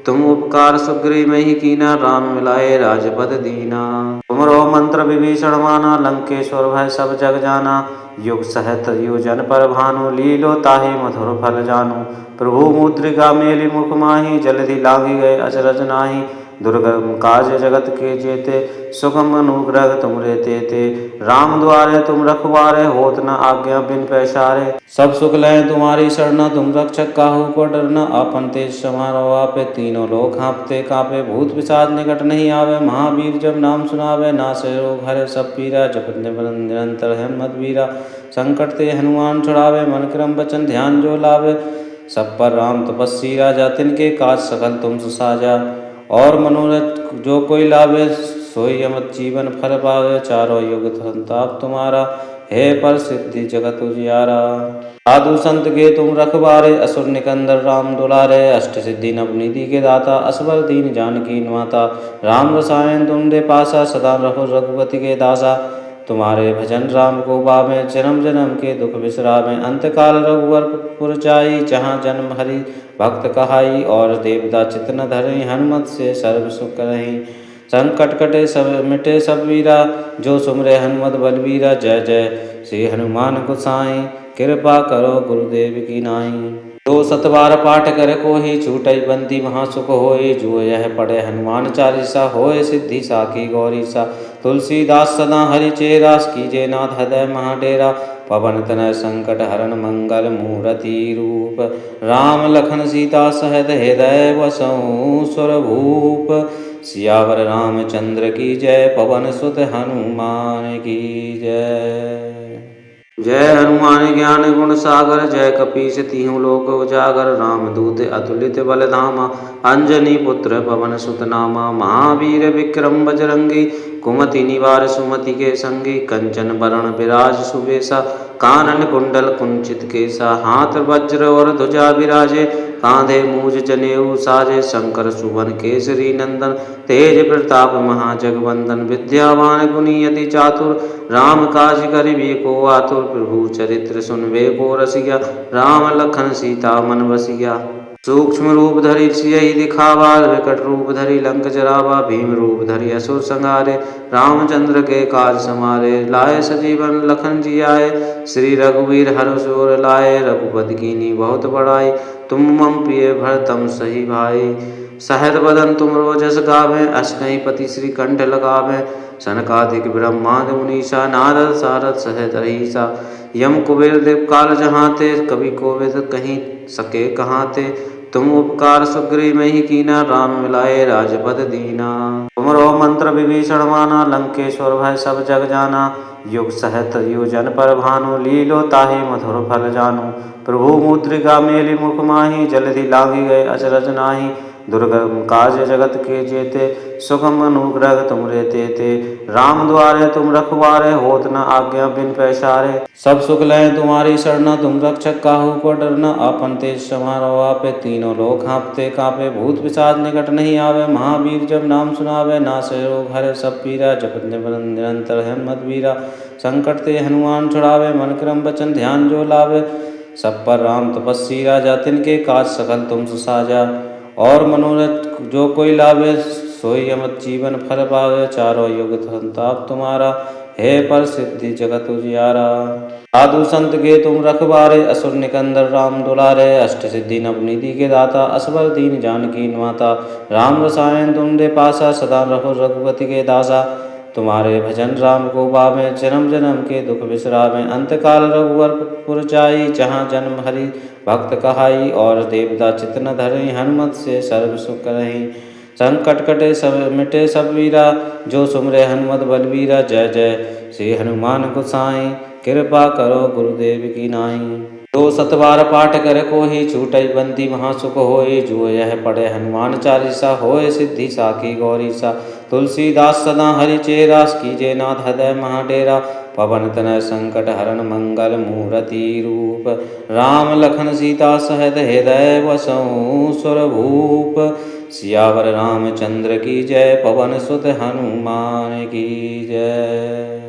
तुम उपकार सुग्रीव में ही कीना, राम मिलाए राजपद दीना। तुमरो मंत्र विभीषण माना, लंकेश्वर भय सब जग जाना, युग सहस्त्र योजन पर भानु, लीलो ताहि मधुर फल जानू। प्रभु मुद्रिका मेलि मुख माहि, जलधि लागी गए अचरज नाहि, दुर्गम काज जगत के जेते, सुगम अनुग्रह तुमरे तेते, राम द्वारे तुम रखवारे, होत न आज्ञा बिन पैसारे, सब सुख लय तुम्हारी शरणा, तुम रक्षक काहू को डरना, आपन तेज समारो आपे, तीनों लोक हाँपते कांपे, भूत पिशाच निकट नहीं आवे, महावीर जब नाम सुनावे, नासे रोग हरे सब पीरा, जपत निरंतर हनुमत वीरा, संकट ते हनुमान छुड़ावे, मन क्रम वचन ध्यान जो लावे, सब पर राम तपस्वी राजा, तिनके काज सकल तुम सुसाजा, और मनोरथ जो कोई लावे, सोई अमृत जीवन फल पावे, चारों युग संताप तुम्हारा, हे पर सिद्धि जगत उजियारा। साधु संत के तुम रखवारे, असुर निकंदर राम दुलारे, अष्ट सिद्धि नवनिधि के दाता, असबर दीन जानकी माता, राम रसायन तुम दे पासा, सदा रहो रघुपति के दासा, तुम्हारे भजन राम को पावें, जन्म जन्म के दुख बिसरावें, अंतकाल रघुवर पुर जाई, जहाँ जन्म हरि भक्त कहाई, और देवता चित्त न धरई, हनुमत से सर्व सुख रही, संकट कटे सब मिटे सब वीरा, जो सुमरे हनुमत बलवीरा, जय जय श्री हनुमान गोसाई, कृपा करो गुरुदेव की नाई। दो सतबार पाठ कर कोहि, छूटई बंदी महासुख होय, जो यह पढ़े हनुमान चालीसा, होय सिद्धि साखी गौरी सा, तुलसीदास सदा हरि चेरा, कीजे नाथ हृदय महाडेरा, पवन तनय संकट हरण मंगल मूर्ति रूप, राम लखन सीता सहित हृदय बसऊं स्वरभूप, सियावर रामचंद्र की जय, पवन सुत हनुमान की जय। जय हनुमान ज्ञान गुण सागर, जय कपीस तिहुँ लोक उजागर, रामदूत अतुलित बल धामा, अंजनी पुत्र पवन सुत नामा, महावीर विक्रम बजरंगी, कुमति निवार सुमति के संगी, कंचन बरण विराज सुबेसा, कानन कुंडल कुंचित केसा, हाथ वज्र और ध्वजा विराजे, कांधे मूज जनेऊ साजे, शंकर सुवन केसरी नंदन, तेज प्रताप महाजगवंदन, विद्यावान गुणी अति चातुर, राम काज करिबे को आतुर, प्रभु चरित्र सुनबे को रसिया, राम लखन सीता मन बसिया। सूक्ष्म रूप धरि सियहि दिखावा, विकट रूप धरि लंक जरावा, भीम रूप धरि असुर संहारे, रामचंद्र के काज समारे, लाए सजीवन लखन जी आए, श्री रघुवीर हर्ष उर लाए, रघुपति कीन्ही बहुत बड़ाई, तुम मम प्रिय भरतम सही भाई। सहज बदन तुम रोजस गावें, अष्टहि पति श्री कंठ लगावें, सनकादिक ब्रह्मादि मुनीसा, नारद सारद सहज रहीसा, यम कुबेर देव काल जहाते, कवि कोविद कहीं सके कहाते, तुम उपकार सुग्रीव में ही कीना, राम मिलाए राजपद दीना। तुमरो मंत्र विभीषण माना, लंकेश्वर भय सब जग जाना, युग सहस्त्र योजन पर भानु, लीलो ताहि मधुर फल जानू। प्रभु मुद्रिका मेलि मुख माहि, जलधि लागी गए अचरज नाहि, दुर्गम काज जगत के जेते, सुगम अनुग्रह तुमरे तेते, राम द्वारे तुम रखवारे, होत न आज्ञा बिन पैसारे, सब सुख लय तुम्हारी शरणा, तुम रक्षक काहू को डरना, आपन तेज समारो आपे, तीनों लोक हाँपते कांपे, भूत पिशाच निकट नहीं आवे, महावीर जब नाम सुनावे, नासे रोग हरे सब पीरा, जपत निरंतर हनुमत वीरा, संकट ते हनुमान छुड़ावे, मन क्रम वचन ध्यान जो लावे, सब पर राम तपस्वी राजा, तिनके काज सकल तुम सुसाजा, और मनोरथ जो कोई लावे, सोई अमृत जीवन फल पावे, चारों युग संताप तुम्हारा, हे पर सिद्धि जगत उजियारा। साधु संत के तुम रखवारे, असुर निकंदर राम दुलारे, अष्ट सिद्धि नवनिधि के दाता, असबर दीन जानकी माता, राम रसायन तुम दे पासा, सदा रहो रघुपति के दासा, तुम्हारे भजन राम को पावे, जन्म जन्म के दुख बिसरावे। अंतकाल रघुवर पुर जाई, जहाँ जन्म हरि भक्त कहाई। और देवता चित न धरे, हनुमत से सर्व सुख रही। संकट कटे सब मिटे सब वीरा, जो सुमरे हनुमत बलवीरा। जय जय श्री हनुमान गोसाई, कृपा करो गुरुदेव की नाई। दो सतबार पाठ कर कोहि, छूटई बंदी महासुख होय। जो यह पढ़े हनुमान चालीसा, होय सिद्धि साखी गौरी सा। तुलसीदास सदा हरि चेरा, कीजे नाथ हृदय महाडेरा। पवन तनय संकट हरण, मंगल मूर्ति रूप। राम लखन सीता सहित हृदय बसहु सुरभूप। सियावर रामचंद्र की जय, पवन सुत हनुमान की जय।